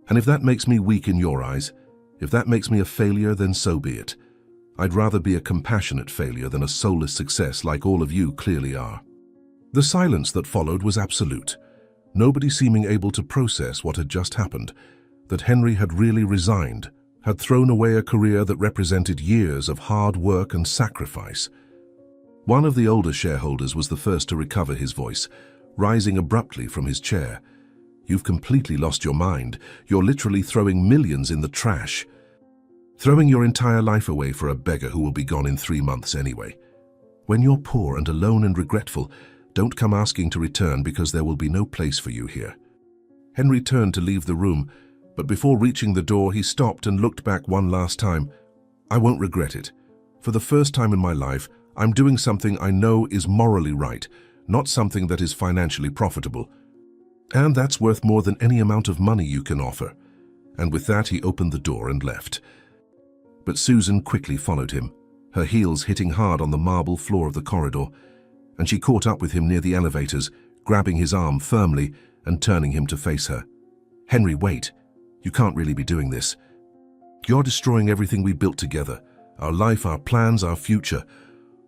And if that makes me weak in your eyes, if that makes me a failure, then so be it. I'd rather be a compassionate failure than a soulless success like all of you clearly are. The silence that followed was absolute. Nobody seeming able to process what had just happened, that Henry had really resigned, had thrown away a career that represented years of hard work and sacrifice. One of the older shareholders was the first to recover his voice, rising abruptly from his chair. You've completely lost your mind. You're literally throwing millions in the trash. Throwing your entire life away for a beggar who will be gone in 3 months anyway. When you're poor and alone and regretful, don't come asking to return because there will be no place for you here. Henry turned to leave the room, but before reaching the door, he stopped and looked back one last time. I won't regret it. For the first time in my life, I'm doing something I know is morally right, not something that is financially profitable. And that's worth more than any amount of money you can offer. And with that, he opened the door and left. But Susan quickly followed him, her heels hitting hard on the marble floor of the corridor, and she caught up with him near the elevators, grabbing his arm firmly and turning him to face her. Henry, wait. You can't really be doing this. You're destroying everything we built together, our life, our plans, our future,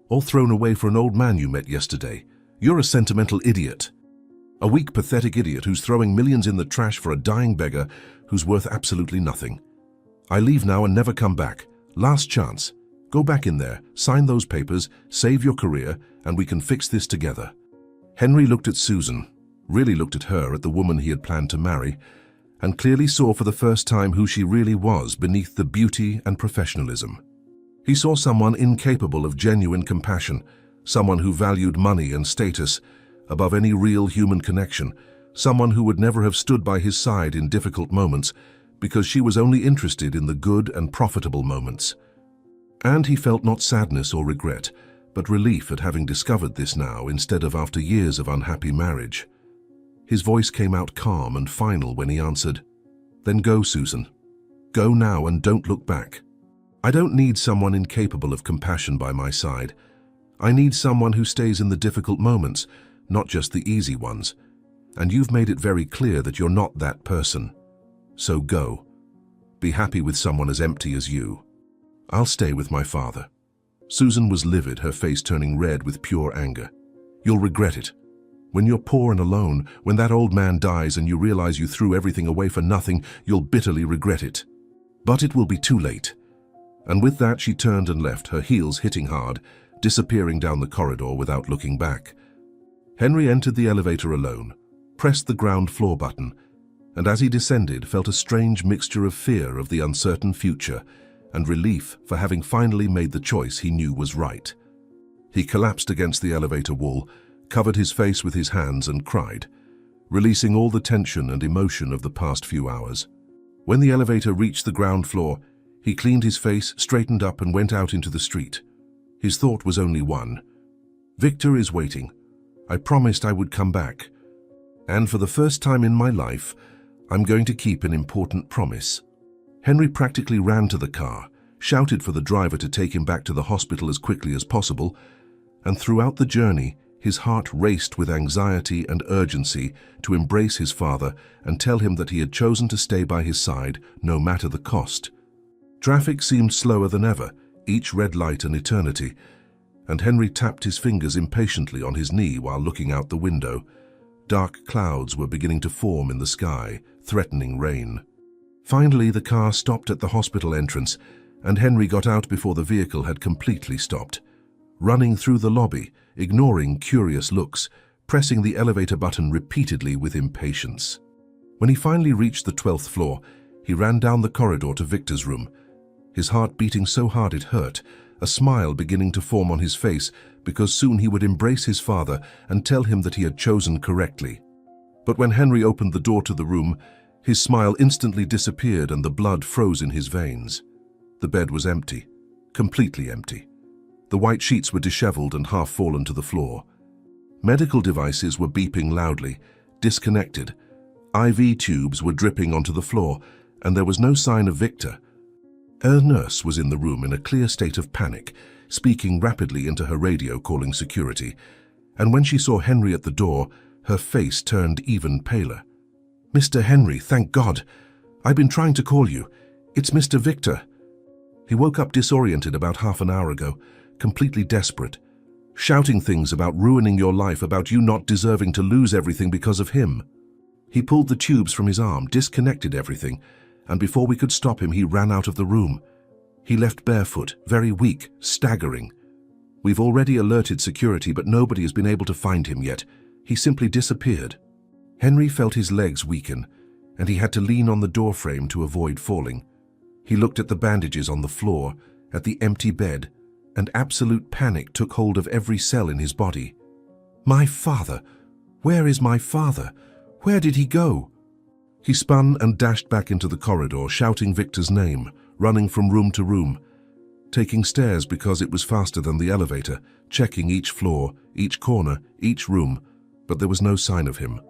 all thrown away for an old man you met yesterday. You're a sentimental idiot. A weak, pathetic idiot who's throwing millions in the trash for a dying beggar who's worth absolutely nothing. I leave now and never come back. Last chance. Go back in there, sign those papers, save your career, and we can fix this together. Henry looked at Susan, really looked at her, at the woman he had planned to marry, and clearly saw for the first time who she really was beneath the beauty and professionalism. He saw someone incapable of genuine compassion, someone who valued money and status above any real human connection, someone who would never have stood by his side in difficult moments because she was only interested in the good and profitable moments. And he felt not sadness or regret, but relief at having discovered this now instead of after years of unhappy marriage. His voice came out calm and final when he answered, "Then go, Susan. Go now and don't look back. I don't need someone incapable of compassion by my side. I need someone who stays in the difficult moments, not just the easy ones. And you've made it very clear that you're not that person. So go. Be happy with someone as empty as you. I'll stay with my father." Susan was livid, her face turning red with pure anger. "You'll regret it. When you're poor and alone, when that old man dies and you realize you threw everything away for nothing, you'll bitterly regret it. But it will be too late." And with that, she turned and left, her heels hitting hard, disappearing down the corridor without looking back. Henry entered the elevator alone, pressed the ground floor button, and as he descended, felt a strange mixture of fear of the uncertain future and relief for having finally made the choice he knew was right. He collapsed against the elevator wall, covered his face with his hands and cried, releasing all the tension and emotion of the past few hours. When the elevator reached the ground floor, he cleaned his face, straightened up and went out into the street. His thought was only one. Victor is waiting. I promised I would come back. And for the first time in my life, I'm going to keep an important promise. Henry practically ran to the car, shouted for the driver to take him back to the hospital as quickly as possible, and throughout the journey, His heart raced with anxiety and urgency to embrace his father and tell him that he had chosen to stay by his side no matter the cost. Traffic seemed slower than ever, each red light an eternity, and Henry tapped his fingers impatiently on his knee while looking out the window. Dark clouds were beginning to form in the sky, threatening rain. Finally, the car stopped at the hospital entrance, and Henry got out before the vehicle had completely stopped. Running through the lobby, ignoring curious looks, pressing the elevator button repeatedly with impatience. When he finally reached the 12th floor, he ran down the corridor to Victor's room, his heart beating so hard it hurt, a smile beginning to form on his face because soon he would embrace his father and tell him that he had chosen correctly. But when Henry opened the door to the room, his smile instantly disappeared and the blood froze in his veins. The bed was empty, completely empty. The white sheets were disheveled and half fallen to the floor. Medical devices were beeping loudly, disconnected. IV tubes were dripping onto the floor, and there was no sign of Victor. A nurse was in the room in a clear state of panic, speaking rapidly into her radio calling security, and when she saw Henry at the door, her face turned even paler. "Mr. Henry, thank God. I've been trying to call you. It's Mr. Victor." He woke up disoriented about half an hour ago, completely desperate, shouting things about ruining your life, about you not deserving to lose everything because of him. He pulled the tubes from his arm, disconnected everything, and before we could stop him, he ran out of the room. He left barefoot, very weak, staggering. We've already alerted security, but nobody has been able to find him yet. He simply disappeared. Henry felt his legs weaken, and he had to lean on the doorframe to avoid falling. He looked at the bandages on the floor, at the empty bed, and absolute panic took hold of every cell in his body. My father! Where is my father? Where did he go? He spun and dashed back into the corridor, shouting Victor's name, running from room to room, taking stairs because it was faster than the elevator, checking each floor, each corner, each room, but there was no sign of him.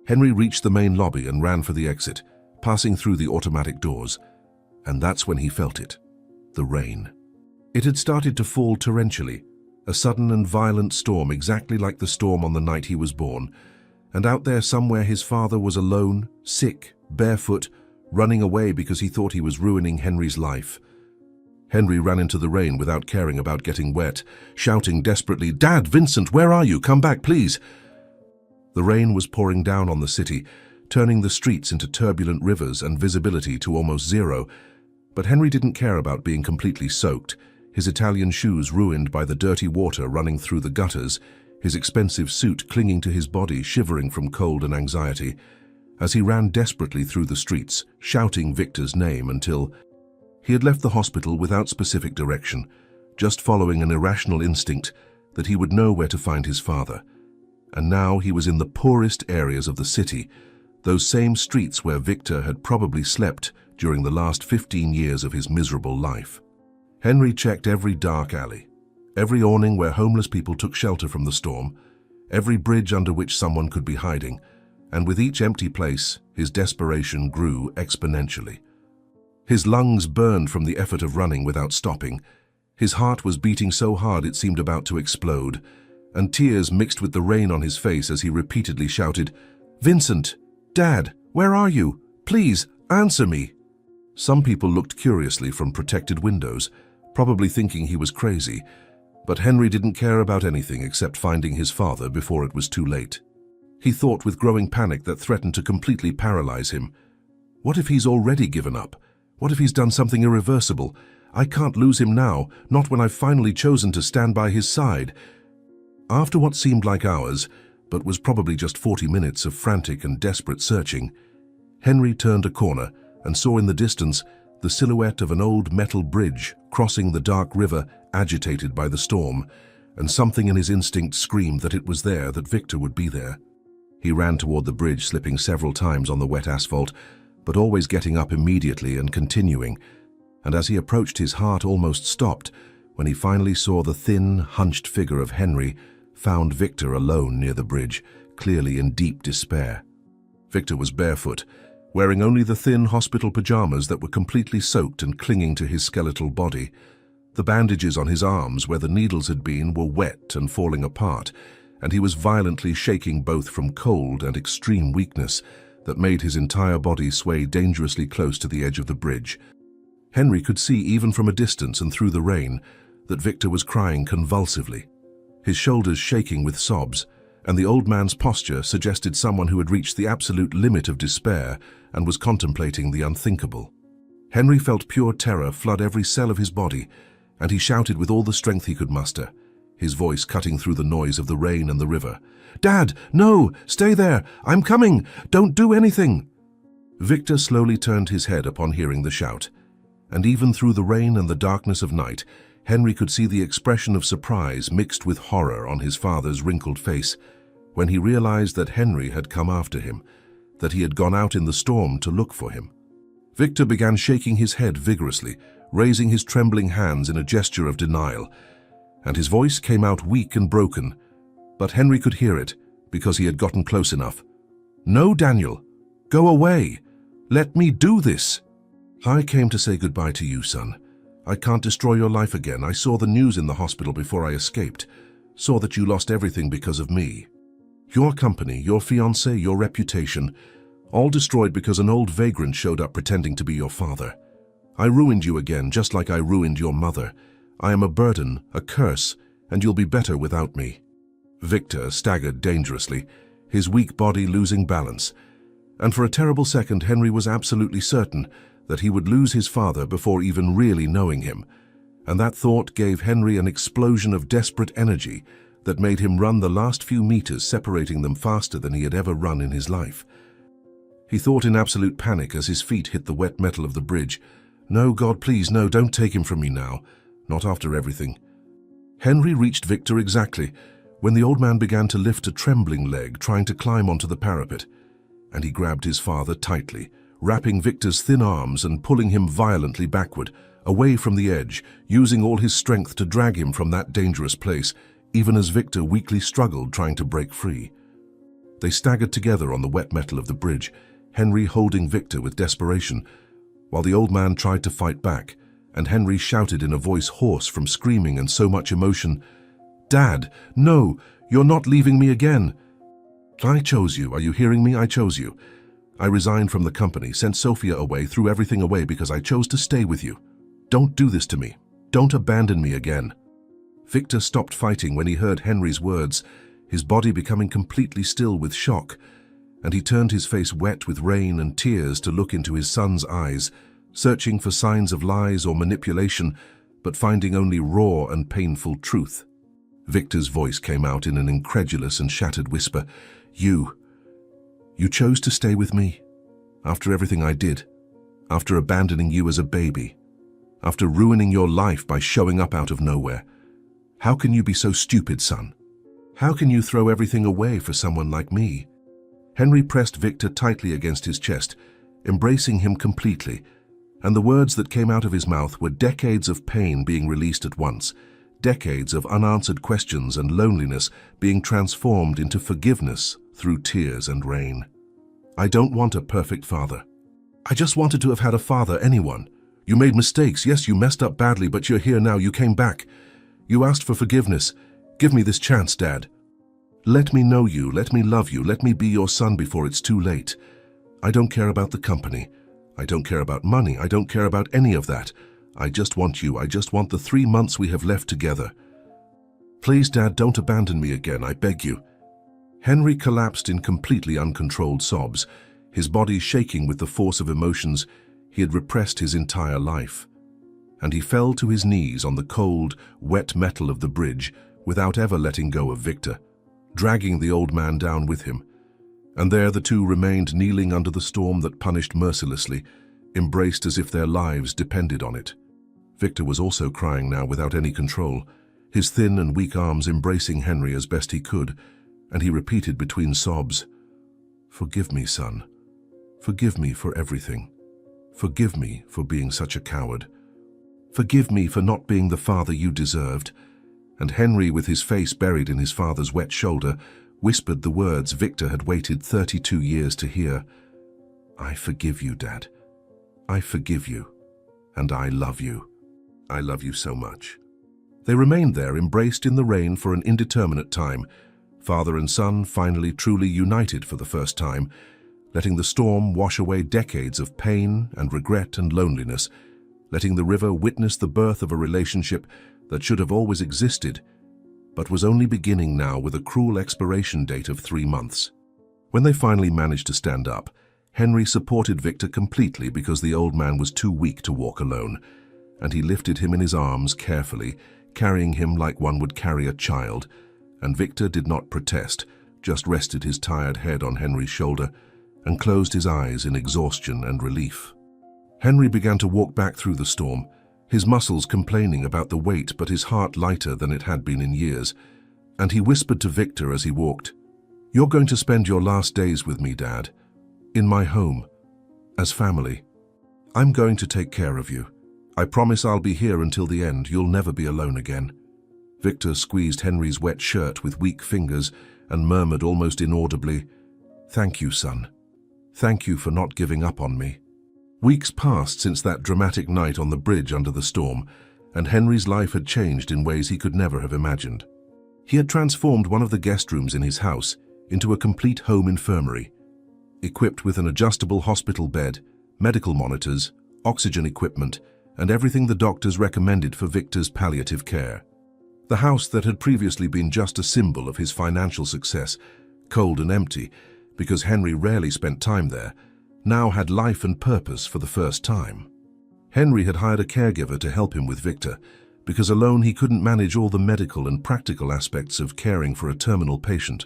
Henry reached the main lobby and ran for the exit, passing through the automatic doors, and that's when he felt it, the rain. It had started to fall torrentially, a sudden and violent storm exactly like the storm on the night he was born, and out there somewhere his father was alone, sick, barefoot, running away because he thought he was ruining Henry's life. Henry ran into the rain without caring about getting wet, shouting desperately, "Dad, Vincent, where are you? Come back, please!" The rain was pouring down on the city, turning the streets into turbulent rivers and visibility to almost zero. But Henry didn't care about being completely soaked, his Italian shoes ruined by the dirty water running through the gutters, his expensive suit clinging to his body, shivering from cold and anxiety, as he ran desperately through the streets, shouting Victor's name until he had left the hospital without specific direction, just following an irrational instinct that he would know where to find his father. And now he was in the poorest areas of the city, those same streets where Victor had probably slept during the last 15 years of his miserable life. Henry checked every dark alley, every awning where homeless people took shelter from the storm, every bridge under which someone could be hiding, and with each empty place, his desperation grew exponentially. His lungs burned from the effort of running without stopping. His heart was beating so hard it seemed about to explode, and tears mixed with the rain on his face as he repeatedly shouted, "Vincent! Dad! Where are you? Please, answer me!" Some people looked curiously from protected windows, probably thinking he was crazy, but Henry didn't care about anything except finding his father before it was too late. He thought with growing panic that threatened to completely paralyze him. What if he's already given up? What if he's done something irreversible? I can't lose him now, not when I've finally chosen to stand by his side. After what seemed like hours, but was probably just 40 minutes of frantic and desperate searching, Henry turned a corner and saw in the distance the silhouette of an old metal bridge crossing the dark river agitated by the storm, and something in his instinct screamed that it was there, that Victor would be there. He ran toward the bridge, slipping several times on the wet asphalt, but always getting up immediately and continuing, and as he approached, his heart almost stopped when he finally saw the thin, hunched figure of Henry, found Victor alone near the bridge, clearly in deep despair. Victor was barefoot, wearing only the thin hospital pajamas that were completely soaked and clinging to his skeletal body. The bandages on his arms where the needles had been were wet and falling apart, and he was violently shaking both from cold and extreme weakness that made his entire body sway dangerously close to the edge of the bridge. Henry could see even from a distance and through the rain that Victor was crying convulsively, his shoulders shaking with sobs, and the old man's posture suggested someone who had reached the absolute limit of despair and was contemplating the unthinkable. Henry felt pure terror flood every cell of his body, and he shouted with all the strength he could muster, his voice cutting through the noise of the rain and the river. "Dad, no! Stay there! I'm coming! Don't do anything!" Victor slowly turned his head upon hearing the shout, and even through the rain and the darkness of night, Henry could see the expression of surprise mixed with horror on his father's wrinkled face when he realized that Henry had come after him, that he had gone out in the storm to look for him. Victor began shaking his head vigorously, raising his trembling hands in a gesture of denial, and his voice came out weak and broken, but Henry could hear it because he had gotten close enough. "No, Daniel, go away. Let me do this." "I came to say goodbye to you, son. I can't destroy your life again. I saw the news in the hospital before I escaped, saw that you lost everything because of me. Your company, your fiancé, your reputation, all destroyed because an old vagrant showed up pretending to be your father. I ruined you again, just like I ruined your mother. I am a burden, a curse, and you'll be better without me." Victor staggered dangerously, his weak body losing balance, and for a terrible second Henry was absolutely certain that he would lose his father before even really knowing him, and that thought gave Henry an explosion of desperate energy that made him run the last few meters, separating them faster than he had ever run in his life. He thought in absolute panic as his feet hit the wet metal of the bridge, "No, God, please, no, don't take him from me now. Not after everything." Henry reached Victor exactly when the old man began to lift a trembling leg, trying to climb onto the parapet, and he grabbed his father tightly, wrapping Victor's thin arms and pulling him violently backward, away from the edge, using all his strength to drag him from that dangerous place, even as Victor weakly struggled trying to break free. They staggered together on the wet metal of the bridge, Henry holding Victor with desperation, while the old man tried to fight back, and Henry shouted in a voice hoarse from screaming and so much emotion, "Dad, no, you're not leaving me again. I chose you, are you hearing me? I chose you. I resigned from the company, sent Sophia away, threw everything away because I chose to stay with you. Don't do this to me. Don't abandon me again." Victor stopped fighting when he heard Henry's words, his body becoming completely still with shock, and he turned his face wet with rain and tears to look into his son's eyes, searching for signs of lies or manipulation, but finding only raw and painful truth. Victor's voice came out in an incredulous and shattered whisper. You chose to stay with me, after everything I did, after abandoning you as a baby, after ruining your life by showing up out of nowhere. How can you be so stupid, son? How can you throw everything away for someone like me?" Henry pressed Victor tightly against his chest, embracing him completely, and the words that came out of his mouth were decades of pain being released at once, decades of unanswered questions and loneliness being transformed into forgiveness through tears and rain. "I don't want a perfect father. I just wanted to have had a father, anyone. You made mistakes, yes, you messed up badly, but you're here now, you came back. You asked for forgiveness. Give me this chance, Dad. Let me know you, let me love you, let me be your son before it's too late. I don't care about the company. I don't care about money. I don't care about any of that. I just want you. I just want the 3 months we have left together. Please, Dad, don't abandon me again, I beg you." Henry collapsed in completely uncontrolled sobs, his body shaking with the force of emotions he had repressed his entire life. And he fell to his knees on the cold, wet metal of the bridge without ever letting go of Victor, dragging the old man down with him. And there the two remained kneeling under the storm that punished mercilessly, embraced as if their lives depended on it. Victor was also crying now without any control, his thin and weak arms embracing Henry as best he could, and he repeated between sobs, "Forgive me, son. Forgive me for everything. Forgive me for being such a coward. Forgive me for not being the father you deserved." And Henry, with his face buried in his father's wet shoulder, whispered the words Victor had waited 32 years to hear. "I forgive you, Dad. I forgive you. And I love you. I love you so much." They remained there, embraced in the rain for an indeterminate time, Father and son finally truly united for the first time, letting the storm wash away decades of pain and regret and loneliness, letting the river witness the birth of a relationship that should have always existed, but was only beginning now with a cruel expiration date of 3 months. When they finally managed to stand up, Henry supported Victor completely because the old man was too weak to walk alone, and he lifted him in his arms carefully, carrying him like one would carry a child, and Victor did not protest, just rested his tired head on Henry's shoulder and closed his eyes in exhaustion and relief. Henry began to walk back through the storm, his muscles complaining about the weight but his heart lighter than it had been in years, and he whispered to Victor as he walked, "You're going to spend your last days with me, Dad, in my home, as family. I'm going to take care of you. I promise I'll be here until the end. You'll never be alone again." Victor squeezed Henry's wet shirt with weak fingers and murmured almost inaudibly, "Thank you, son. Thank you for not giving up on me." Weeks passed since that dramatic night on the bridge under the storm, and Henry's life had changed in ways he could never have imagined. He had transformed one of the guest rooms in his house into a complete home infirmary, equipped with an adjustable hospital bed, medical monitors, oxygen equipment, and everything the doctors recommended for Victor's palliative care. The house that had previously been just a symbol of his financial success, cold and empty, because Henry rarely spent time there, now had life and purpose for the first time. Henry had hired a caregiver to help him with Victor, because alone he couldn't manage all the medical and practical aspects of caring for a terminal patient,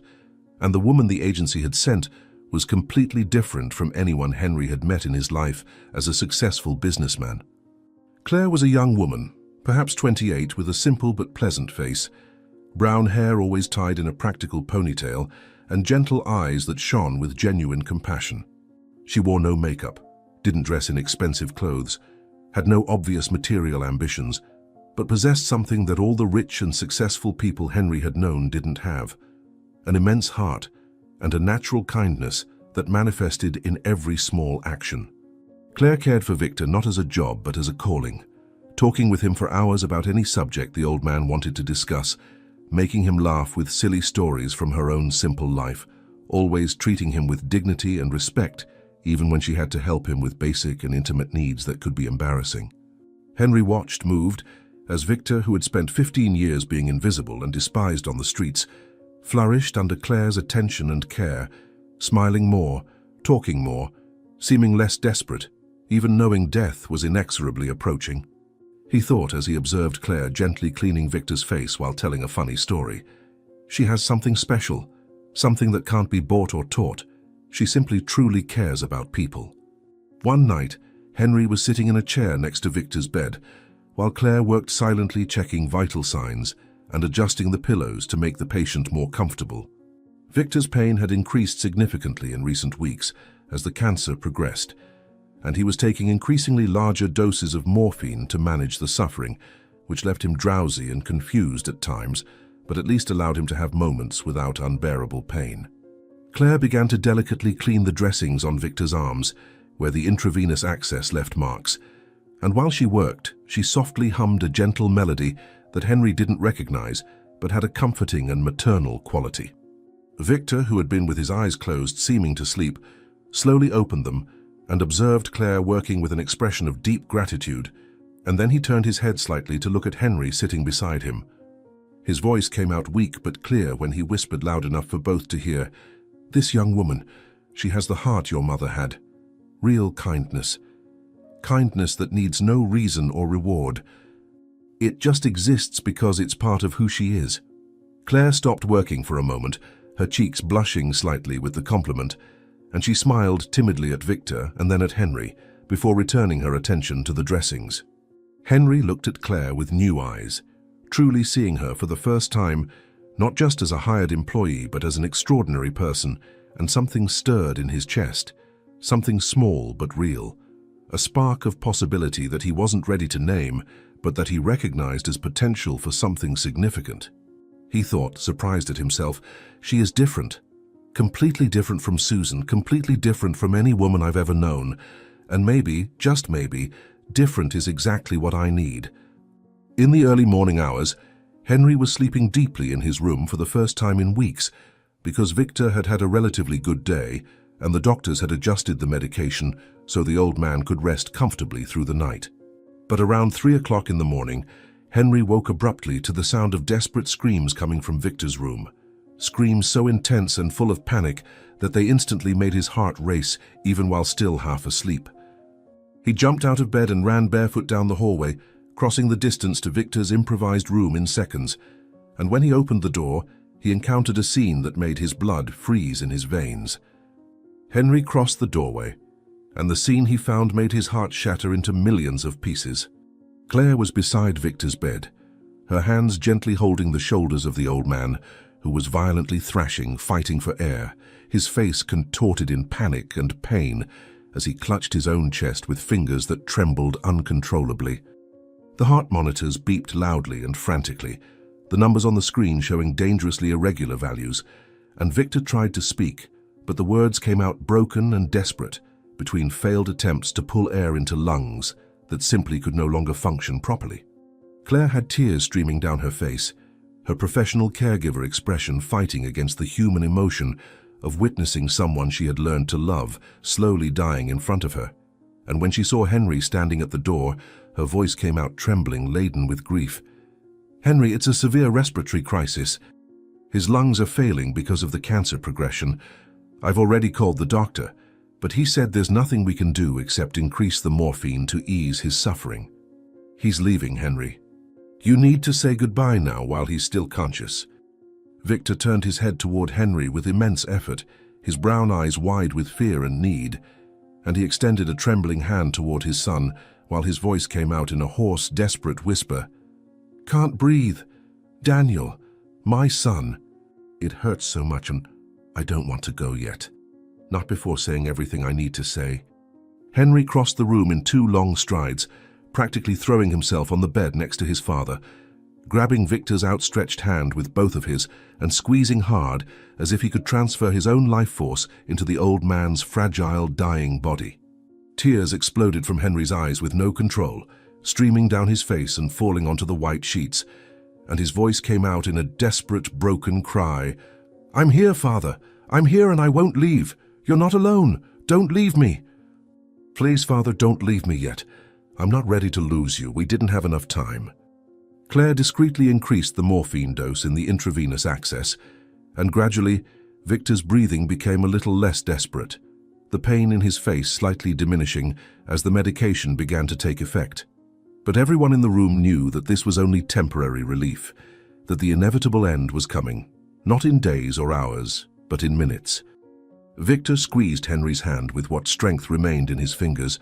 and the woman the agency had sent was completely different from anyone Henry had met in his life as a successful businessman. Claire was a young woman, perhaps 28, with a simple but pleasant face, brown hair always tied in a practical ponytail, and gentle eyes that shone with genuine compassion. She wore no makeup, didn't dress in expensive clothes, had no obvious material ambitions, but possessed something that all the rich and successful people Henry had known didn't have: an immense heart and a natural kindness that manifested in every small action. Claire cared for Victor not as a job but as a calling, talking with him for hours about any subject the old man wanted to discuss, making him laugh with silly stories from her own simple life, always treating him with dignity and respect, even when she had to help him with basic and intimate needs that could be embarrassing. Henry watched, moved, as Victor, who had spent 15 years being invisible and despised on the streets, flourished under Claire's attention and care, smiling more, talking more, seeming less desperate, even knowing death was inexorably approaching. He thought as he observed Claire gently cleaning Victor's face while telling a funny story. She has something special, something that can't be bought or taught. She simply truly cares about people. One night, Henry was sitting in a chair next to Victor's bed, while Claire worked silently checking vital signs and adjusting the pillows to make the patient more comfortable. Victor's pain had increased significantly in recent weeks as the cancer progressed, and he was taking increasingly larger doses of morphine to manage the suffering, which left him drowsy and confused at times, but at least allowed him to have moments without unbearable pain. Claire began to delicately clean the dressings on Victor's arms, where the intravenous access left marks, and while she worked, she softly hummed a gentle melody that Henry didn't recognize, but had a comforting and maternal quality. Victor, who had been with his eyes closed, seeming to sleep, slowly opened them and observed Claire working with an expression of deep gratitude, and then he turned his head slightly to look at Henry sitting beside him. His voice came out weak but clear when he whispered loud enough for both to hear, "This young woman, she has the heart your mother had. Real kindness. Kindness that needs no reason or reward. It just exists because it's part of who she is." Claire stopped working for a moment, her cheeks blushing slightly with the compliment, and she smiled timidly at Victor and then at Henry, before returning her attention to the dressings. Henry looked at Claire with new eyes, truly seeing her for the first time, not just as a hired employee but as an extraordinary person, and something stirred in his chest, something small but real, a spark of possibility that he wasn't ready to name, but that he recognized as potential for something significant. He thought, surprised at himself, she is different. Completely different from Susan, completely different from any woman I've ever known, and maybe, just maybe, different is exactly what I need. In the early morning hours, Henry was sleeping deeply in his room for the first time in weeks because Victor had had a relatively good day and the doctors had adjusted the medication so the old man could rest comfortably through the night. But around 3 o'clock in the morning, Henry woke abruptly to the sound of desperate screams coming from Victor's room. Screams so intense and full of panic that they instantly made his heart race even while still half asleep. He jumped out of bed and ran barefoot down the hallway, crossing the distance to Victor's improvised room in seconds. And when he opened the door, he encountered a scene that made his blood freeze in his veins. Henry crossed the doorway, and the scene he found made his heart shatter into millions of pieces. Claire was beside Victor's bed, her hands gently holding the shoulders of the old man, who was violently thrashing, fighting for air, his face contorted in panic and pain as he clutched his own chest with fingers that trembled uncontrollably. The heart monitors beeped loudly and frantically, the numbers on the screen showing dangerously irregular values, and Victor tried to speak, but the words came out broken and desperate between failed attempts to pull air into lungs that simply could no longer function properly. Claire had tears streaming down her face, her professional caregiver expression fighting against the human emotion of witnessing someone she had learned to love slowly dying in front of her. And when she saw Henry standing at the door, her voice came out trembling, laden with grief. "Henry, it's a severe respiratory crisis. His lungs are failing because of the cancer progression. I've already called the doctor, but he said there's nothing we can do except increase the morphine to ease his suffering. He's leaving, Henry. You need to say goodbye now while he's still conscious." Victor turned his head toward Henry with immense effort, his brown eyes wide with fear and need, and he extended a trembling hand toward his son while his voice came out in a hoarse, desperate whisper. "Can't breathe. Daniel, my son. It hurts so much and I don't want to go yet. Not before saying everything I need to say." Henry crossed the room in 2 long strides, practically throwing himself on the bed next to his father, grabbing Victor's outstretched hand with both of his and squeezing hard as if he could transfer his own life force into the old man's fragile, dying body. Tears exploded from Henry's eyes with no control, streaming down his face and falling onto the white sheets, and his voice came out in a desperate, broken cry. "I'm here, Father. I'm here and I won't leave. You're not alone. Don't leave me." "Please, Father, don't leave me yet. I'm not ready to lose you. We didn't have enough time." Claire discreetly increased the morphine dose in the intravenous access, and gradually, Victor's breathing became a little less desperate, the pain in his face slightly diminishing as the medication began to take effect. But everyone in the room knew that this was only temporary relief, that the inevitable end was coming, not in days or hours, but in minutes. Victor squeezed Henry's hand with what strength remained in his fingers,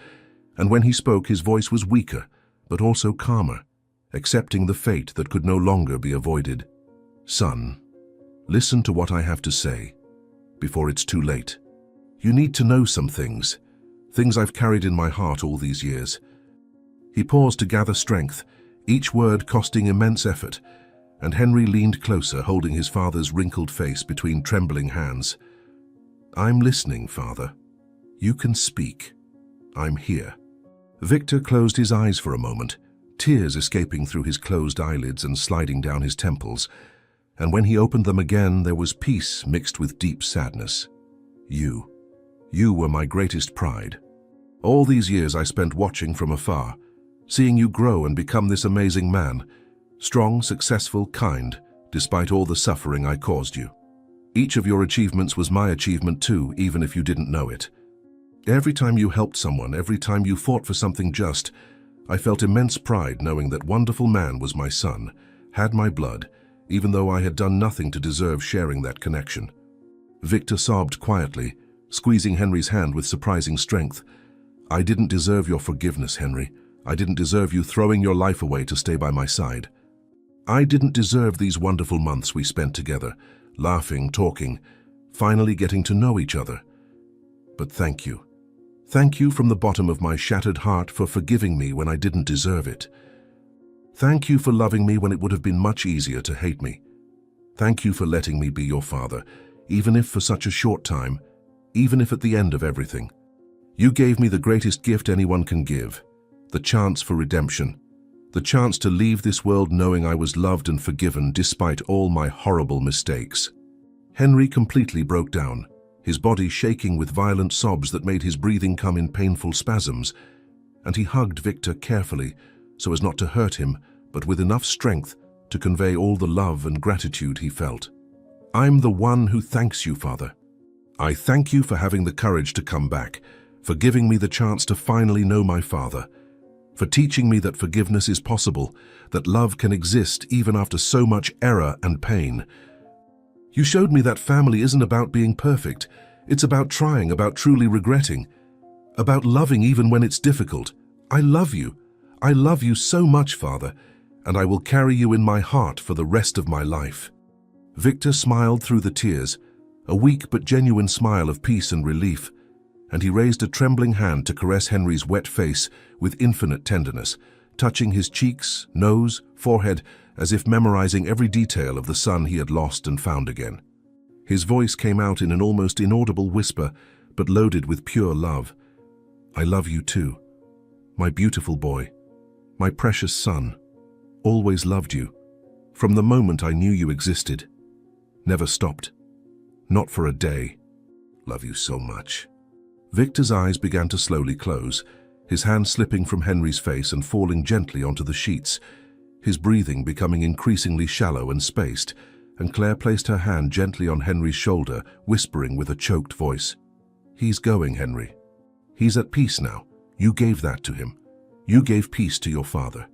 and when he spoke his voice was weaker, but also calmer, accepting the fate that could no longer be avoided. "Son, listen to what I have to say, before it's too late. You need to know some things I've carried in my heart all these years." He paused to gather strength, each word costing immense effort, and Henry leaned closer, holding his father's wrinkled face between trembling hands. "I'm listening, Father. You can speak. I'm here." Victor closed his eyes for a moment, tears escaping through his closed eyelids and sliding down his temples, and when he opened them again there was peace mixed with deep sadness. You were my greatest pride. All these years I spent watching from afar, seeing you grow and become this amazing man, strong, successful, kind, despite all the suffering I caused you. Each of your achievements was my achievement too, even if you didn't know it. Every time you helped someone, every time you fought for something just, I felt immense pride knowing that wonderful man was my son, had my blood, even though I had done nothing to deserve sharing that connection. Victor sobbed quietly, squeezing Henry's hand with surprising strength. "I didn't deserve your forgiveness, Henry. I didn't deserve you throwing your life away to stay by my side. I didn't deserve these wonderful months we spent together, laughing, talking, finally getting to know each other. But thank you. Thank you from the bottom of my shattered heart for forgiving me when I didn't deserve it. Thank you for loving me when it would have been much easier to hate me. Thank you for letting me be your father, even if for such a short time, even if at the end of everything. You gave me the greatest gift anyone can give, the chance for redemption, The chance to leave this world knowing I was loved and forgiven despite all my horrible mistakes. Henry completely broke down, his body shaking with violent sobs that made his breathing come in painful spasms, and he hugged Victor carefully so as not to hurt him, but with enough strength to convey all the love and gratitude he felt. "I'm the one who thanks you, Father. I thank you for having the courage to come back, for giving me the chance to finally know my father, for teaching me that forgiveness is possible, that love can exist even after so much error and pain. You showed me that family isn't about being perfect. It's about trying, about truly regretting, about loving even when it's difficult. I love you. I love you so much, Father, and I will carry you in my heart for the rest of my life." Victor smiled through the tears, a weak but genuine smile of peace and relief, and he raised a trembling hand to caress Henry's wet face with infinite tenderness, touching his cheeks, nose, forehead, as if memorizing every detail of the son he had lost and found again. His voice came out in an almost inaudible whisper, but loaded with pure love. "I love you too, my beautiful boy, my precious son. Always loved you, from the moment I knew you existed. Never stopped. Not for a day. Love you so much." Victor's eyes began to slowly close, his hand slipping from Henry's face and falling gently onto the sheets, his breathing becoming increasingly shallow and spaced, and Claire placed her hand gently on Henry's shoulder, whispering with a choked voice, "He's going, Henry. He's at peace now. You gave that to him. You gave peace to your father."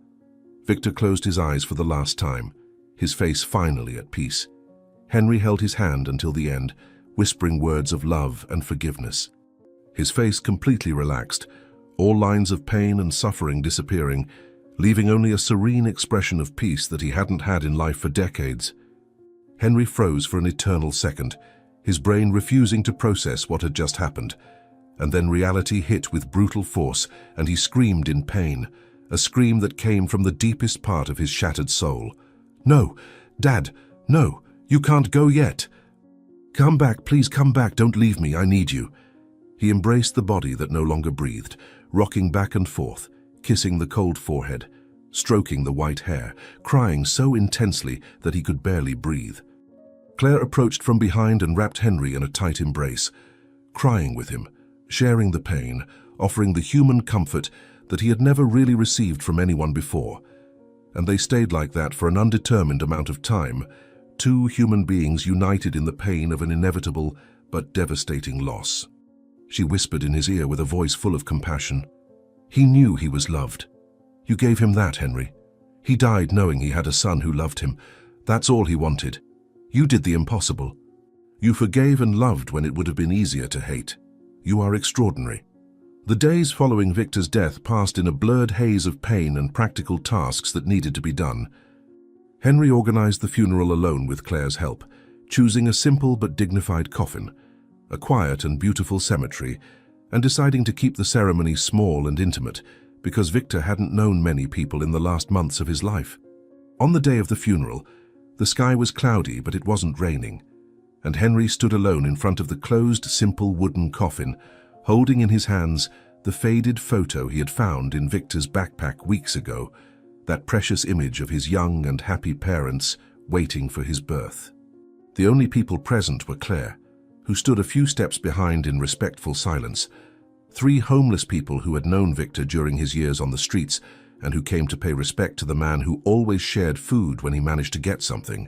Victor closed his eyes for the last time, his face finally at peace. Henry held his hand until the end, whispering words of love and forgiveness. His face completely relaxed, all lines of pain and suffering disappearing, leaving only a serene expression of peace that he hadn't had in life for decades. Henry froze for an eternal second, his brain refusing to process what had just happened. And then reality hit with brutal force, and he screamed in pain, a scream that came from the deepest part of his shattered soul. "No, Dad, no, you can't go yet. Come back, please come back, don't leave me, I need you." He embraced the body that no longer breathed, rocking back and forth, kissing the cold forehead, stroking the white hair, crying so intensely that he could barely breathe. Claire approached from behind and wrapped Henry in a tight embrace, crying with him, sharing the pain, offering the human comfort that he had never really received from anyone before. And they stayed like that for an undetermined amount of time, two human beings united in the pain of an inevitable but devastating loss. She whispered in his ear with a voice full of compassion, "He knew he was loved. You gave him that, Henry. He died knowing he had a son who loved him. That's all he wanted. You did the impossible. You forgave and loved when it would have been easier to hate. You are extraordinary." The days following Victor's death passed in a blurred haze of pain and practical tasks that needed to be done. Henry organized the funeral alone with Claire's help, choosing a simple but dignified coffin, a quiet and beautiful cemetery, and deciding to keep the ceremony small and intimate because Victor hadn't known many people in the last months of his life. On the day of the funeral, the sky was cloudy but it wasn't raining, and Henry stood alone in front of the closed, simple wooden coffin, holding in his hands the faded photo he had found in Victor's backpack weeks ago, that precious image of his young and happy parents waiting for his birth. The only people present were Claire, who stood a few steps behind in respectful silence, three homeless people who had known Victor during his years on the streets and who came to pay respect to the man who always shared food when he managed to get something,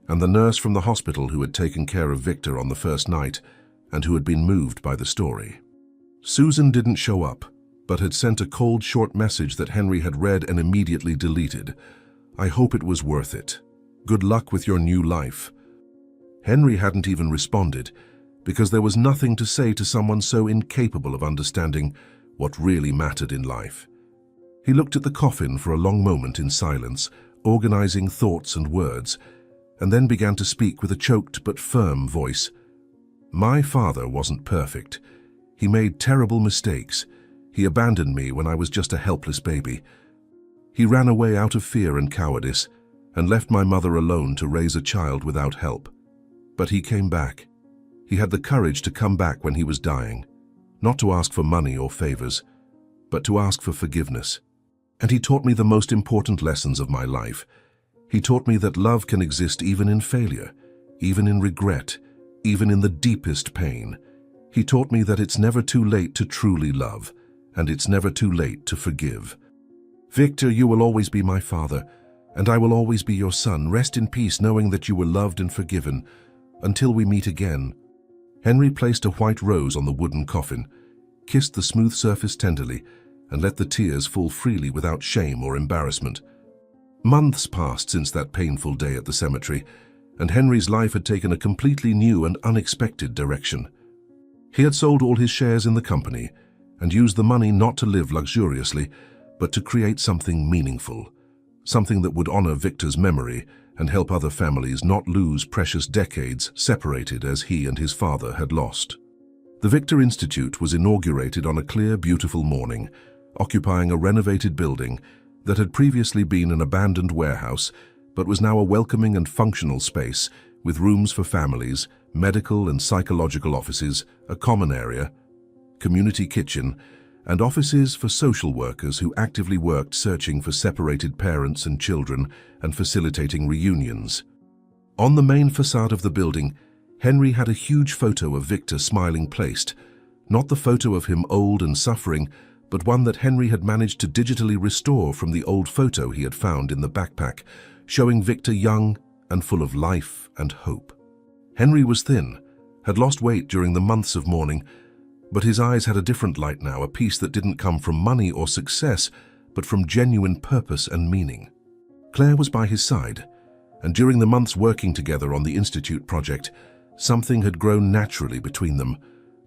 and the nurse from the hospital who had taken care of Victor on the first night and who had been moved by the story. Susan didn't show up, but had sent a cold, short message that Henry had read and immediately deleted. "I hope it was worth it. Good luck with your new life." Henry hadn't even responded, because there was nothing to say to someone so incapable of understanding what really mattered in life. He looked at the coffin for a long moment in silence, organizing thoughts and words, and then began to speak with a choked but firm voice. "My father wasn't perfect. He made terrible mistakes. He abandoned me when I was just a helpless baby. He ran away out of fear and cowardice and left my mother alone to raise a child without help. But he came back. He had the courage to come back when he was dying, not to ask for money or favors, but to ask for forgiveness. And he taught me the most important lessons of my life. He taught me that love can exist even in failure, even in regret, even in the deepest pain. He taught me that it's never too late to truly love, and it's never too late to forgive. Victor, you will always be my father, and I will always be your son. Rest in peace knowing that you were loved and forgiven. Until we meet again. Henry placed a white rose on the wooden coffin, kissed the smooth surface tenderly, and let the tears fall freely without shame or embarrassment. Months passed since that painful day at the cemetery, and Henry's life had taken a completely new and unexpected direction. He had sold all his shares in the company and used the money not to live luxuriously, but to create something meaningful, something that would honor Victor's memory and help other families not lose precious decades separated as he and his father had lost. The Victor Institute was inaugurated on a clear, beautiful morning, occupying a renovated building that had previously been an abandoned warehouse, but was now a welcoming and functional space with rooms for families, medical and psychological offices, a common area, community kitchen, and offices for social workers who actively worked searching for separated parents and children and facilitating reunions. On the main facade of the building, Henry had a huge photo of Victor smiling placed, not the photo of him old and suffering, but one that Henry had managed to digitally restore from the old photo he had found in the backpack, showing Victor young and full of life and hope. Henry was thin, had lost weight during the months of mourning, but his eyes had a different light now, a peace that didn't come from money or success, but from genuine purpose and meaning. Claire was by his side, and during the months working together on the Institute project, something had grown naturally between them,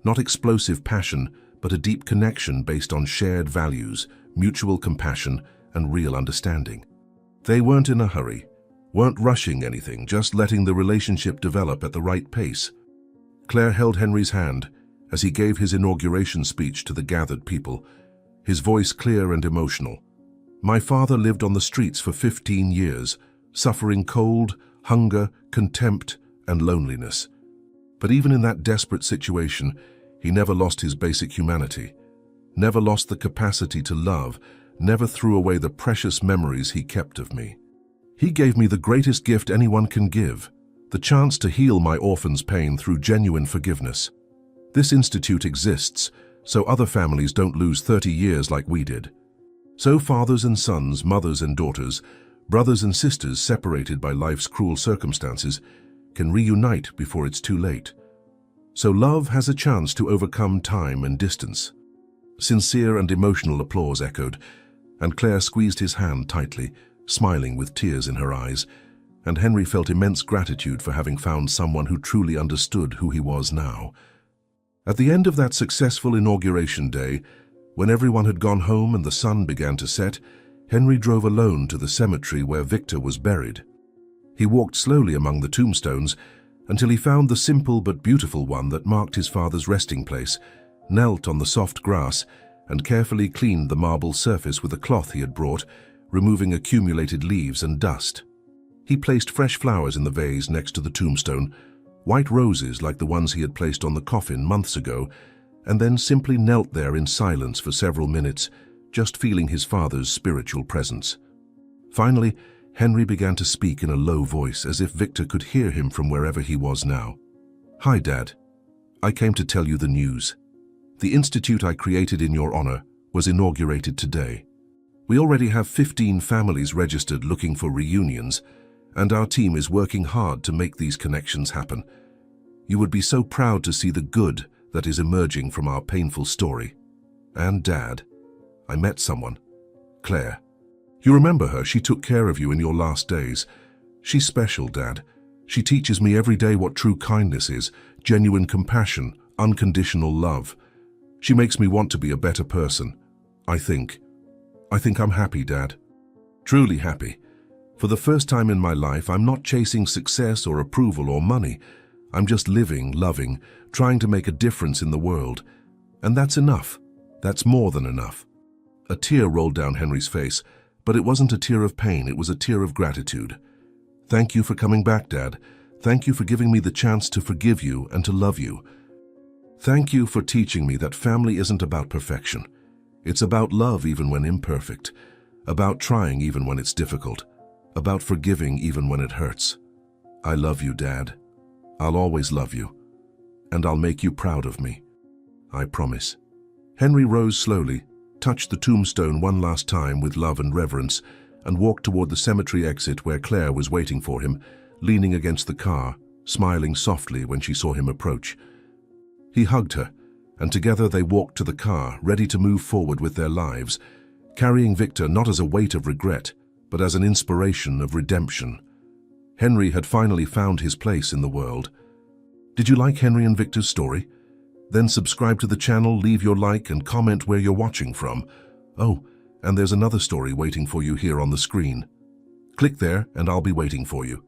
not explosive passion, but a deep connection based on shared values, mutual compassion, and real understanding. They weren't in a hurry, weren't rushing anything, just letting the relationship develop at the right pace. Claire held Henry's hand as he gave his inauguration speech to the gathered people, his voice clear and emotional. My father lived on the streets for 15 years, suffering cold, hunger, contempt, and loneliness. But even in that desperate situation, he never lost his basic humanity, never lost the capacity to love, never threw away the precious memories he kept of me. He gave me the greatest gift anyone can give, the chance to heal my orphan's pain through genuine forgiveness. This institute exists so other families don't lose 30 years like we did. So fathers and sons, mothers and daughters, brothers and sisters separated by life's cruel circumstances can reunite before it's too late. So love has a chance to overcome time and distance. Sincere and emotional applause echoed, and Claire squeezed his hand tightly, smiling with tears in her eyes, and Henry felt immense gratitude for having found someone who truly understood who he was now. At the end of that successful inauguration day, when everyone had gone home and the sun began to set, Henry drove alone to the cemetery where Victor was buried. He walked slowly among the tombstones until he found the simple but beautiful one that marked his father's resting place, knelt on the soft grass, and carefully cleaned the marble surface with a cloth he had brought, removing accumulated leaves and dust. He placed fresh flowers in the vase next to the tombstone, white roses like the ones he had placed on the coffin months ago, and then simply knelt there in silence for several minutes, just feeling his father's spiritual presence. Finally, Henry began to speak in a low voice as if Victor could hear him from wherever he was now. Hi, Dad. I came to tell you the news. The institute I created in your honor was inaugurated today. We already have 15 families registered looking for reunions, and our team is working hard to make these connections happen. You would be so proud to see the good that is emerging from our painful story. And Dad, I met someone. Claire. You remember her? She took care of you in your last days. She's special, Dad. She teaches me every day what true kindness is, genuine compassion, unconditional love. She makes me want to be a better person. I think I'm happy, Dad. Truly happy. For the first time in my life, I'm not chasing success or approval or money. I'm just living, loving, trying to make a difference in the world. And that's enough. That's more than enough. A tear rolled down Henry's face, but it wasn't a tear of pain, it was a tear of gratitude. Thank you for coming back, Dad. Thank you for giving me the chance to forgive you and to love you. Thank you for teaching me that family isn't about perfection. It's about love even when imperfect. about trying even when it's difficult, about forgiving even when it hurts. I love you, Dad. I'll always love you, and I'll make you proud of me. I promise. Henry rose slowly, touched the tombstone one last time with love and reverence, and walked toward the cemetery exit where Claire was waiting for him, leaning against the car, smiling softly when she saw him approach. He hugged her, and together they walked to the car, ready to move forward with their lives, carrying Victor not as a weight of regret, but as an inspiration of redemption. Henry had finally found his place in the world. Did you like Henry and Victor's story? Then subscribe to the channel, leave your like, and comment where you're watching from. Oh, and there's another story waiting for you here on the screen. Click there and I'll be waiting for you.